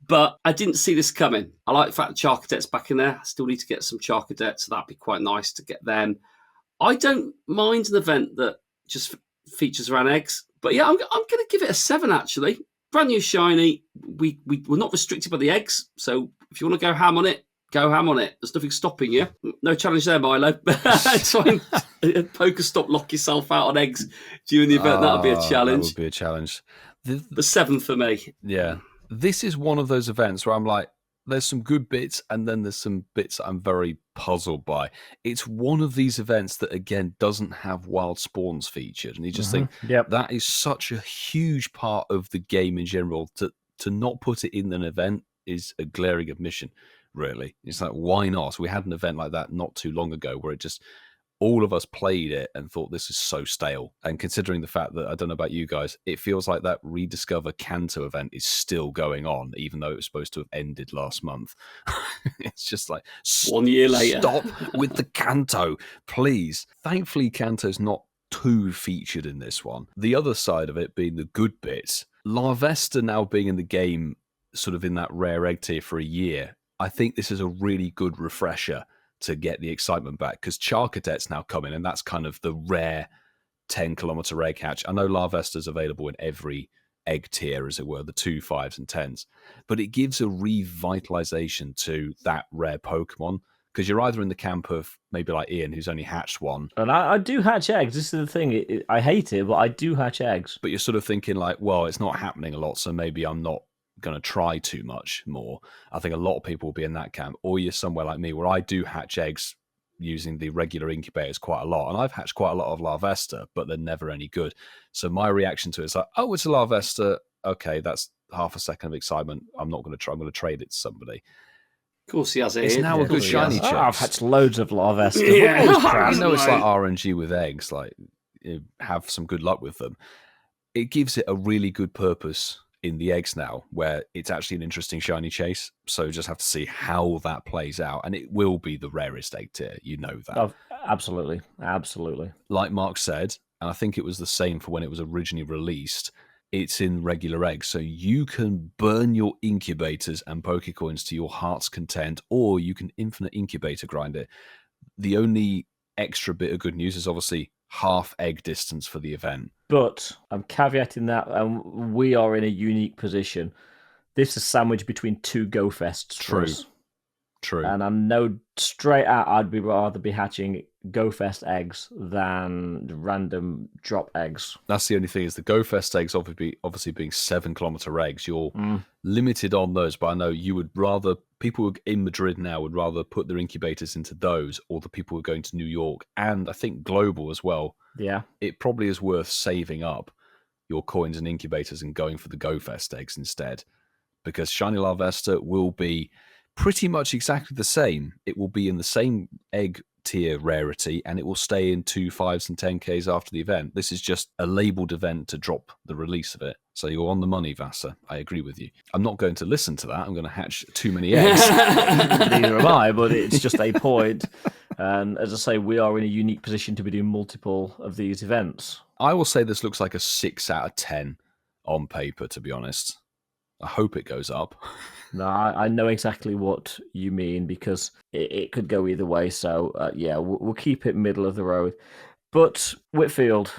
[SPEAKER 2] but I didn't see this coming. I like the fact that Charcadet's back in there. I still need to get some Charcadet, so that'd be quite nice to get them. I don't mind an event that just features around eggs. But yeah, I'm going to give it a 7, actually. Brand new shiny. We're not restricted by the eggs, so if you want to go ham on it, go ham on it. There's nothing stopping you. No challenge there, Milo. Try and Pokestop lock yourself out on eggs during the event. That'll be a challenge.
[SPEAKER 1] That would be a challenge.
[SPEAKER 2] The 7 for me.
[SPEAKER 1] Yeah. This is one of those events where I'm like, there's some good bits, and then there's some bits I'm very puzzled by. It's one of these events that, again, doesn't have wild spawns featured. And you just think,
[SPEAKER 3] Yep.
[SPEAKER 1] that is such a huge part of the game in general, to not put it in an event is a glaring admission, really. It's like, why not? We had an event like that not too long ago where it just, all of us played it and thought this is so stale. And considering the fact that, I don't know about you guys, it feels like that Rediscover Kanto event is still going on, even though it was supposed to have ended last month. It's just like,
[SPEAKER 2] 1 year later.
[SPEAKER 1] Stop with the Kanto, please. Thankfully, Kanto's not too featured in this one. The other side of it being the good bits, Larvesta now being in the game sort of in that rare egg tier for a year, I think this is a really good refresher to get the excitement back, because Charcadet's now coming, and that's kind of the rare 10-kilometer egg hatch. I know Larvesta's available in every egg tier, as it were, the 2, 5s, and 10s, but it gives a revitalization to that rare Pokemon, because you're either in the camp of maybe like Ian, who's only hatched one.
[SPEAKER 3] And I do hatch eggs. This is the thing. I hate it, but I do hatch eggs.
[SPEAKER 1] But you're sort of thinking like, well, it's not happening a lot, so maybe I'm not going to try too much more. I think a lot of people will be in that camp. Or you're somewhere like me where I do hatch eggs using the regular incubators quite a lot. And I've hatched quite a lot of Larvesta, but they're never any good. So my reaction to it is like, oh, it's a Larvesta. Okay, that's half a second of excitement. I'm not going to try. I'm going to trade it to somebody.
[SPEAKER 2] Of course he has it.
[SPEAKER 1] It's now a good shiny chase.
[SPEAKER 3] I've hatched loads of Larvesta.
[SPEAKER 2] Yeah.
[SPEAKER 1] You know, it's like RNG with eggs. Like, you have some good luck with them. It gives it a really good purpose in the eggs now, where it's actually an interesting shiny chase. So just have to see how that plays out. And it will be the rarest egg tier. You know that.
[SPEAKER 3] Oh, absolutely. Absolutely.
[SPEAKER 1] Like Mark said, and I think it was the same for when it was originally released, it's in regular eggs. So you can burn your incubators and Pokecoins to your heart's content, or you can infinite incubator grind it. The only extra bit of good news is obviously half egg distance for the event.
[SPEAKER 3] But I'm caveating that we are in a unique position. This is sandwiched between 2 GOFests.
[SPEAKER 1] True.
[SPEAKER 3] And I know straight out I'd rather be hatching GOFest eggs than random drop eggs.
[SPEAKER 1] That's the only thing, is the GoFest eggs obviously being 7-kilometer eggs. You're limited on those, but I know you would rather, people in Madrid now would rather put their incubators into those, or the people who are going to New York, and I think global as well.
[SPEAKER 3] Yeah.
[SPEAKER 1] It probably is worth saving up your coins and incubators and going for the GoFest eggs instead, because Shiny Larvesta will be pretty much exactly the same. It will be in the same egg tier rarity, and it will stay in 2, 5s, and 10Ks after the event. This is just a labeled event to drop the release of it. So you're on the money, Vasa. I agree with you. I'm not going to listen to that. I'm going to hatch too many eggs.
[SPEAKER 3] Neither am I, but it's just a point. And as I say, we are in a unique position to be doing multiple of these events.
[SPEAKER 1] I will say this looks like a 6 out of 10 on paper, to be honest. I hope it goes up.
[SPEAKER 3] No, I know exactly what you mean, because it could go either way. So, yeah, we'll keep it middle of the road. But, Whitfield,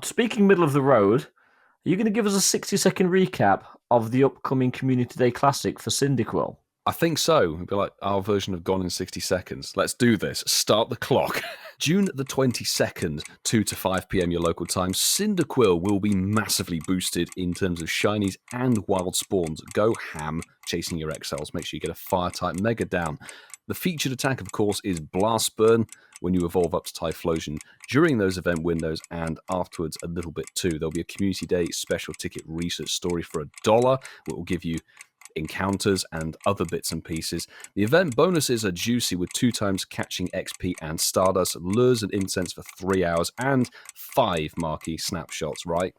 [SPEAKER 3] speaking middle of the road, are you going to give us a 60-second recap of the upcoming Community Day Classic for Cyndaquil?
[SPEAKER 1] I think so. It'd be like our version of Gone in 60 Seconds. Let's do this. Start the clock. June the 22nd, 2 to 5 p.m. your local time, Cyndaquil will be massively boosted in terms of shinies and wild spawns. Go ham chasing your XLs. Make sure you get a fire-type Mega down. The featured attack, of course, is Blast Burn when you evolve up to Typhlosion during those event windows, and afterwards a little bit too. There'll be a Community Day special ticket research story for $1, which will give you encounters and other bits and pieces. The event bonuses are juicy, with 2 times catching XP and Stardust, lures and incense for 3 hours, and 5 marquee snapshots, right?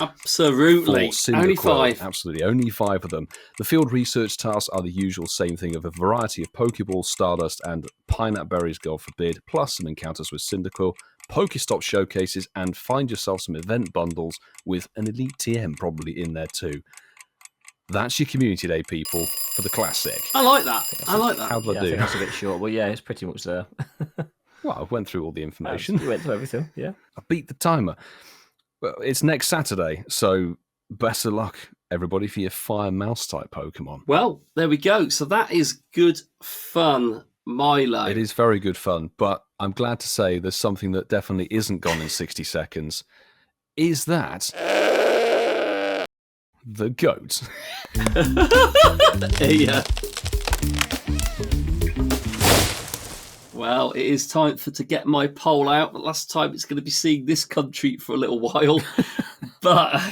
[SPEAKER 2] Absolutely. Only 5.
[SPEAKER 1] Absolutely. Only 5 of them. The field research tasks are the usual same thing of a variety of Pokeballs, Stardust, and Pineapple Berries, God forbid, plus some encounters with Cyndaquil, Pokestop showcases, and find yourself some event bundles with an Elite TM probably in there too. That's your Community Day, people, for the Classic.
[SPEAKER 2] I like that. I like that.
[SPEAKER 1] How do I
[SPEAKER 3] I
[SPEAKER 1] do?
[SPEAKER 3] think that's a bit short, but yeah, it's pretty much there.
[SPEAKER 1] Well, I went through all the information.
[SPEAKER 3] You went through everything, yeah.
[SPEAKER 1] I beat the timer. Well, it's next Saturday, so best of luck, everybody, for your Fire Mouse type Pokemon.
[SPEAKER 2] Well, there we go. So that is good fun, Milo.
[SPEAKER 1] It is very good fun, but I'm glad to say there's something that definitely isn't gone in 60 seconds. Is that the goat?
[SPEAKER 2] Yeah. Well, it is time to get my poll out. The last time it's going to be seeing this country for a little while. But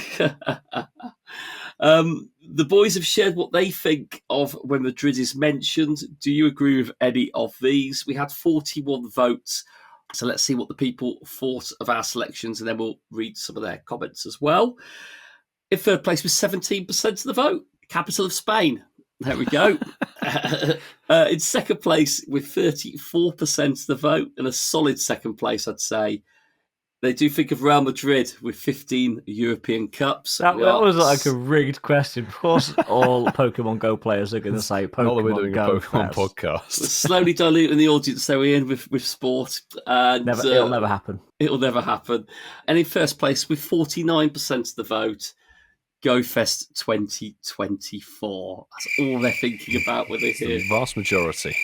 [SPEAKER 2] The boys have shared what they think of when Madrid is mentioned. Do you agree with any of these? We had 41 votes. So let's see what the people thought of our selections, and then we'll read some of their comments as well. In third place with 17% of the vote, capital of Spain. There we go. In second place with 34% of the vote, and a solid second place, I'd say. They do think of Real Madrid with 15 European Cups.
[SPEAKER 3] That was like a rigged question. Of course, all Pokemon Go players are going to say Pokemon
[SPEAKER 1] Not that we're doing
[SPEAKER 3] Go.
[SPEAKER 1] a Pokemon
[SPEAKER 2] We're
[SPEAKER 1] podcast.
[SPEAKER 2] slowly diluting the audience that we're in with sport. And,
[SPEAKER 3] It'll never happen.
[SPEAKER 2] It'll never happen. And in first place with 49% of the vote, GOFest 2024. That's all they're thinking about when they hear
[SPEAKER 1] The vast majority.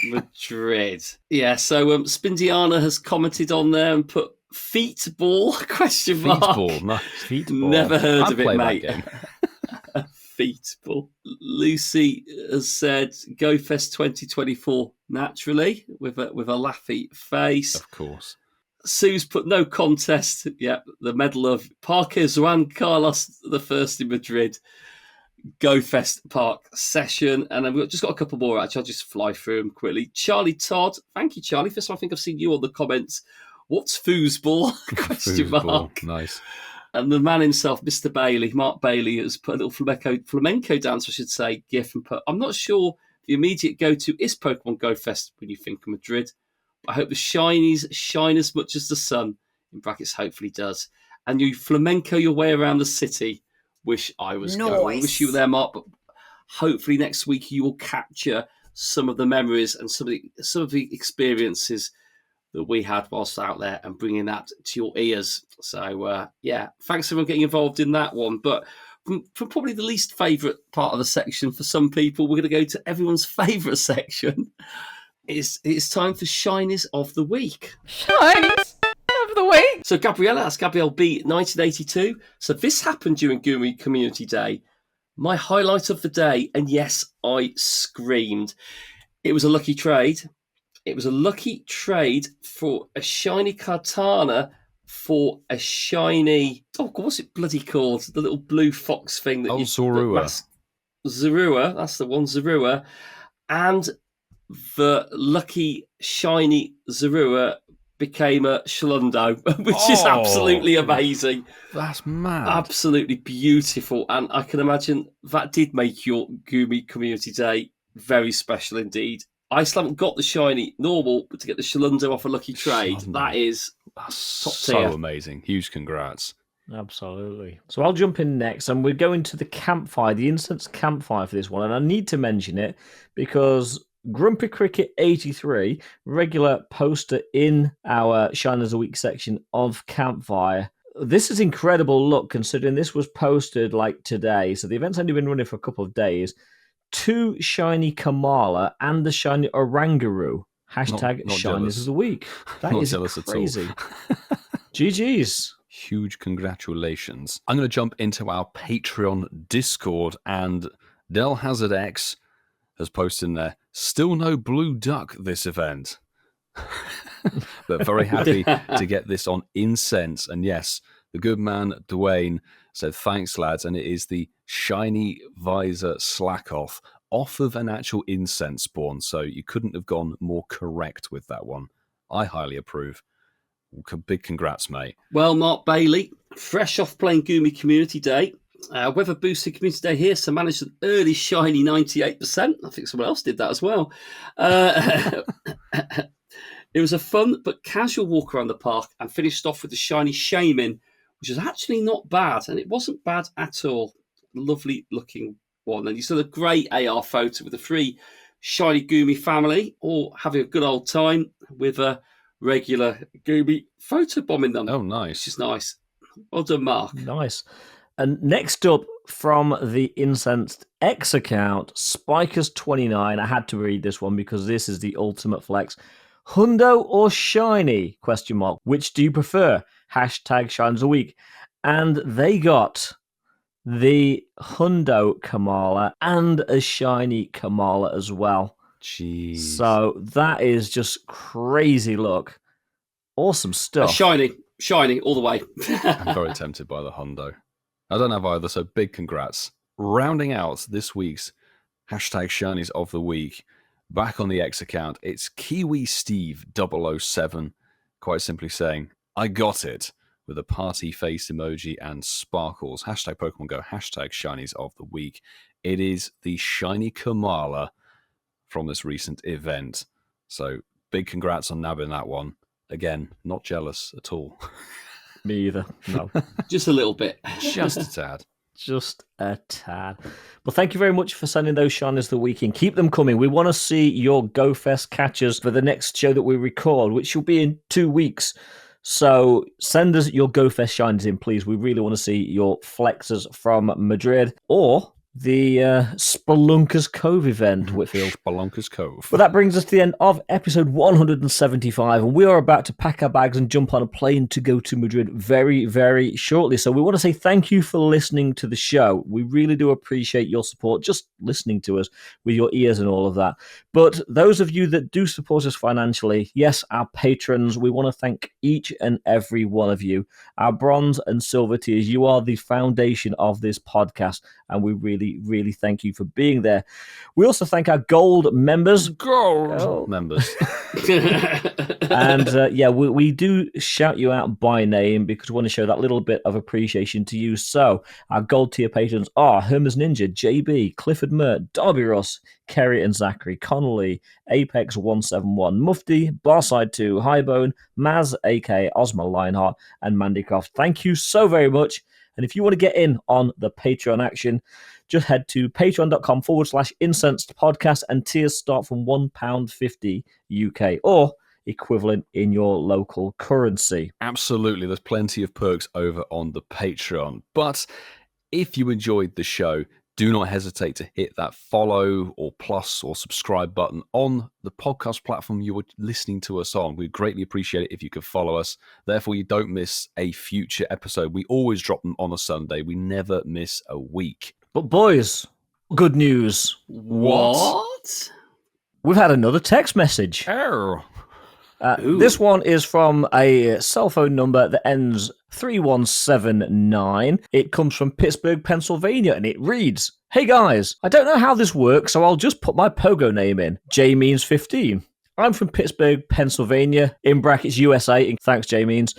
[SPEAKER 2] Madrid. Yeah, so Spindiana has commented on there and put feetball question mark.
[SPEAKER 1] Feetball, nice.
[SPEAKER 3] Feetball.
[SPEAKER 2] Never heard
[SPEAKER 1] I'd
[SPEAKER 2] of it,
[SPEAKER 1] play that
[SPEAKER 2] mate.
[SPEAKER 1] game.
[SPEAKER 2] Feetball. Lucy has said GoFest 2024 naturally with a laughy face.
[SPEAKER 1] Of course.
[SPEAKER 2] Sue's put no contest. Yep, the medal of Parque Juan Carlos the first in Madrid. GoFest Park session. And then we've just got a couple more, actually. I'll just fly through them quickly. Charlie Todd. Thank you, Charlie. First time I think I've seen you on the comments. What's foosball? Question
[SPEAKER 1] Foosball.
[SPEAKER 2] mark.
[SPEAKER 1] Nice.
[SPEAKER 2] And the man himself, Mr. Bailey, Mark Bailey, has put a little flamenco dance, I should say, gif, and put, I'm not sure the immediate go-to is Pokemon Go Fest when you think of Madrid. I hope the shinies shine as much as the sun, in brackets hopefully does. And you flamenco your way around the city. Wish I was going. I wish you were there, Mark, but hopefully next week you will capture some of the memories and some of the experiences that we had whilst out there and bringing that to your ears. So, thanks everyone getting involved in that one. But from probably the least favourite part of the section for some people, we're going to go to everyone's favourite section. It's time for Shinies of the Week.
[SPEAKER 6] Shinies of the week.
[SPEAKER 2] So, Gabriella, that's Gabrielle B, 1982. So, this happened during Goomy Community Day. My highlight of the day, and yes, I screamed. It was a lucky trade. It was a lucky trade for a shiny Kartana for a shiny... Oh, God, what's it bloody called? The little blue fox thing.
[SPEAKER 1] Zorua.
[SPEAKER 2] Zorua, that's the one, Zorua. And the lucky shiny Zorua became a Schlundo, which is absolutely amazing.
[SPEAKER 1] That's mad.
[SPEAKER 2] Absolutely beautiful. And I can imagine that did make your Goomy Community Day very special indeed. I still haven't got the shiny normal, but to get the Schlundo off a lucky trade,
[SPEAKER 1] Schlundo.
[SPEAKER 2] That's
[SPEAKER 1] top
[SPEAKER 2] tier.
[SPEAKER 1] So amazing. Huge congrats.
[SPEAKER 3] Absolutely. So I'll jump in next, and we're going to the campfire, the Incensed campfire for this one. And I need to mention it because Grumpy Cricket 83, regular poster in our Shine as a Week section of Campfire. This is incredible look, considering this was posted like today. So the event's only been running for a couple of days. 2 shiny Kamala and the shiny Orangaroo. Hashtag
[SPEAKER 1] not
[SPEAKER 3] Shinies
[SPEAKER 1] jealous.
[SPEAKER 3] of the Week. That
[SPEAKER 1] Not
[SPEAKER 3] is
[SPEAKER 1] jealous at all.
[SPEAKER 3] crazy. GG's.
[SPEAKER 1] Huge congratulations. I'm going to jump into our Patreon Discord, and Del Hazard X has posted in there, still no blue duck this event. But very happy to get this on Incensed. And yes, the good man Dwayne said, thanks, lads. And it is the shiny visor slack off of an actual Incensed spawn. So you couldn't have gone more correct with that one. I highly approve. Big congrats, mate.
[SPEAKER 2] Well, Mark Bailey, fresh off playing Goomy Community Day. Weather boosted Community Day here, so managed an early shiny 98%. I think someone else did that as well. It was a fun but casual walk around the park and finished off with the shiny Shaman, which is actually not bad, and it wasn't bad at all. Lovely looking one. And you saw the great AR photo with the 3 shiny Goomy family, all having a good old time with a regular Goomy photobombing them.
[SPEAKER 1] Oh, nice.
[SPEAKER 2] Which is nice. Well done, Mark.
[SPEAKER 3] Nice. And next up from the Incensed X account, Spikers29. I had to read this one because this is the ultimate flex. Hundo or shiny? Question mark. Which do you prefer? Hashtag Shines a Week. And they got the Hundo Kamala and a shiny Kamala as well.
[SPEAKER 1] Jeez.
[SPEAKER 3] So that is just crazy look. Awesome stuff.
[SPEAKER 2] Shiny all the way.
[SPEAKER 1] I'm very tempted by the Hondo. I don't have either, so big congrats. Rounding out this week's hashtag Shinies of the Week, back on the X account, it's Kiwi Steve 007, quite simply saying, I got it, with a party face emoji and sparkles. Hashtag Pokemon Go, hashtag Shinies of the Week. It is the Shiny Kamala from this recent event. So big congrats on nabbing that one. Again, not jealous at all.
[SPEAKER 3] Me either. No.
[SPEAKER 2] Just a little bit.
[SPEAKER 1] Just a tad.
[SPEAKER 3] Just a tad. Well, thank you very much for sending those Shinies of the Week in. Keep them coming. We want to see your GoFest catches for the next show that we record, which will be in 2 weeks. So send us your GoFest Shinies in, please. We really want to see your flexes from Madrid or the Spelunker's Cove event, Whitfield.
[SPEAKER 1] Spelunker's Cove.
[SPEAKER 3] Well, that brings us to the end of episode 175, and we are about to pack our bags and jump on a plane to go to Madrid very, very shortly. So we want to say thank you for listening to the show. We really do appreciate your support, just listening to us with your ears and all of that. But those of you that do support us financially, yes, our patrons, we want to thank each and every one of you. Our bronze and silver tiers, you are the foundation of this podcast, and we really thank you for being there. We also thank our gold members.
[SPEAKER 1] Gold members.
[SPEAKER 3] And we do shout you out by name because we want to show that little bit of appreciation to you. So our gold tier patrons are Hermes Ninja, JB, Clifford Mert, Darby Ross, Kerry and Zachary, Connolly, Apex 171, Mufti, Barside 2, Highbone, Maz, AK, Osma Lionheart, and Mandycroft. Thank you so very much. And if you want to get in on the Patreon action, just head to patreon.com/incensed podcast, and tiers start from £1.50 UK or equivalent in your local currency.
[SPEAKER 1] Absolutely. There's plenty of perks over on the Patreon. But if you enjoyed the show, do not hesitate to hit that follow or plus or subscribe button on the podcast platform you were listening to us on. We'd greatly appreciate it if you could follow us. Therefore, you don't miss a future episode. We always drop them on a Sunday. We never miss a week.
[SPEAKER 3] But boys, good news.
[SPEAKER 2] What?
[SPEAKER 3] We've had another text message.
[SPEAKER 1] Oh.
[SPEAKER 3] This one is from a cell phone number that ends 3179. It comes from Pittsburgh, Pennsylvania, and it reads, Hey guys, I don't know how this works, so I'll just put my Pogo name in. J means 15. I'm from Pittsburgh, Pennsylvania, in brackets USA. Thanks, J means.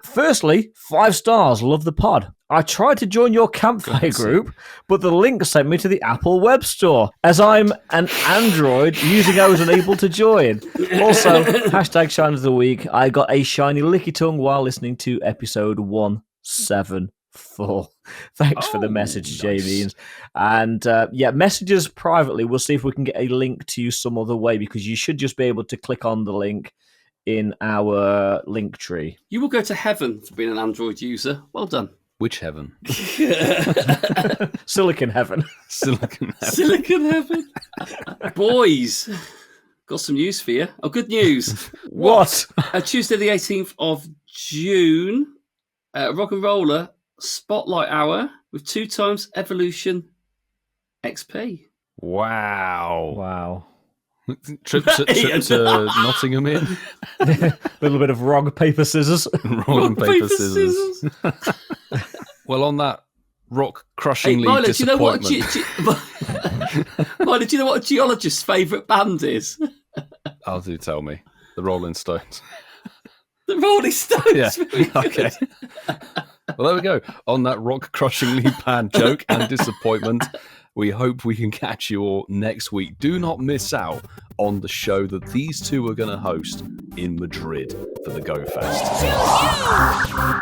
[SPEAKER 3] Firstly, 5 stars, love the pod. I tried to join your campfire group, but the link sent me to the Apple Web Store. As I'm an Android using, I was unable to join. Also, hashtag Shine of the Week, I got a shiny licky tongue while listening to episode 174. Thanks for the message,
[SPEAKER 1] nice.
[SPEAKER 3] J-Means. And messages privately. We'll see if we can get a link to you some other way, because you should just be able to click on the link in our link tree.
[SPEAKER 2] You will go to heaven for being an Android user. Well done.
[SPEAKER 1] Which heaven?
[SPEAKER 3] Silicon heaven.
[SPEAKER 1] Silicon heaven.
[SPEAKER 2] Silicon heaven. Boys, got some news for you. Oh, good news.
[SPEAKER 3] What?
[SPEAKER 2] Tuesday the 18th of June, Rock and Roller Spotlight Hour with 2 times Evolution XP.
[SPEAKER 1] Wow. Trip to Nottingham in.
[SPEAKER 3] A little bit of rock, paper, scissors.
[SPEAKER 1] Rock, paper, scissors. Well, on that rock-crushingly disappointment.
[SPEAKER 2] Milo, do you know what a geologist's favourite band is?
[SPEAKER 1] Oh, do tell me. The Rolling Stones.
[SPEAKER 2] The Rolling Stones.
[SPEAKER 1] Yeah, okay. Well, there we go. On that rock-crushingly bad joke and disappointment, we hope we can catch you all next week. Do not miss out on the show that these two are going to host in Madrid for the GOFest.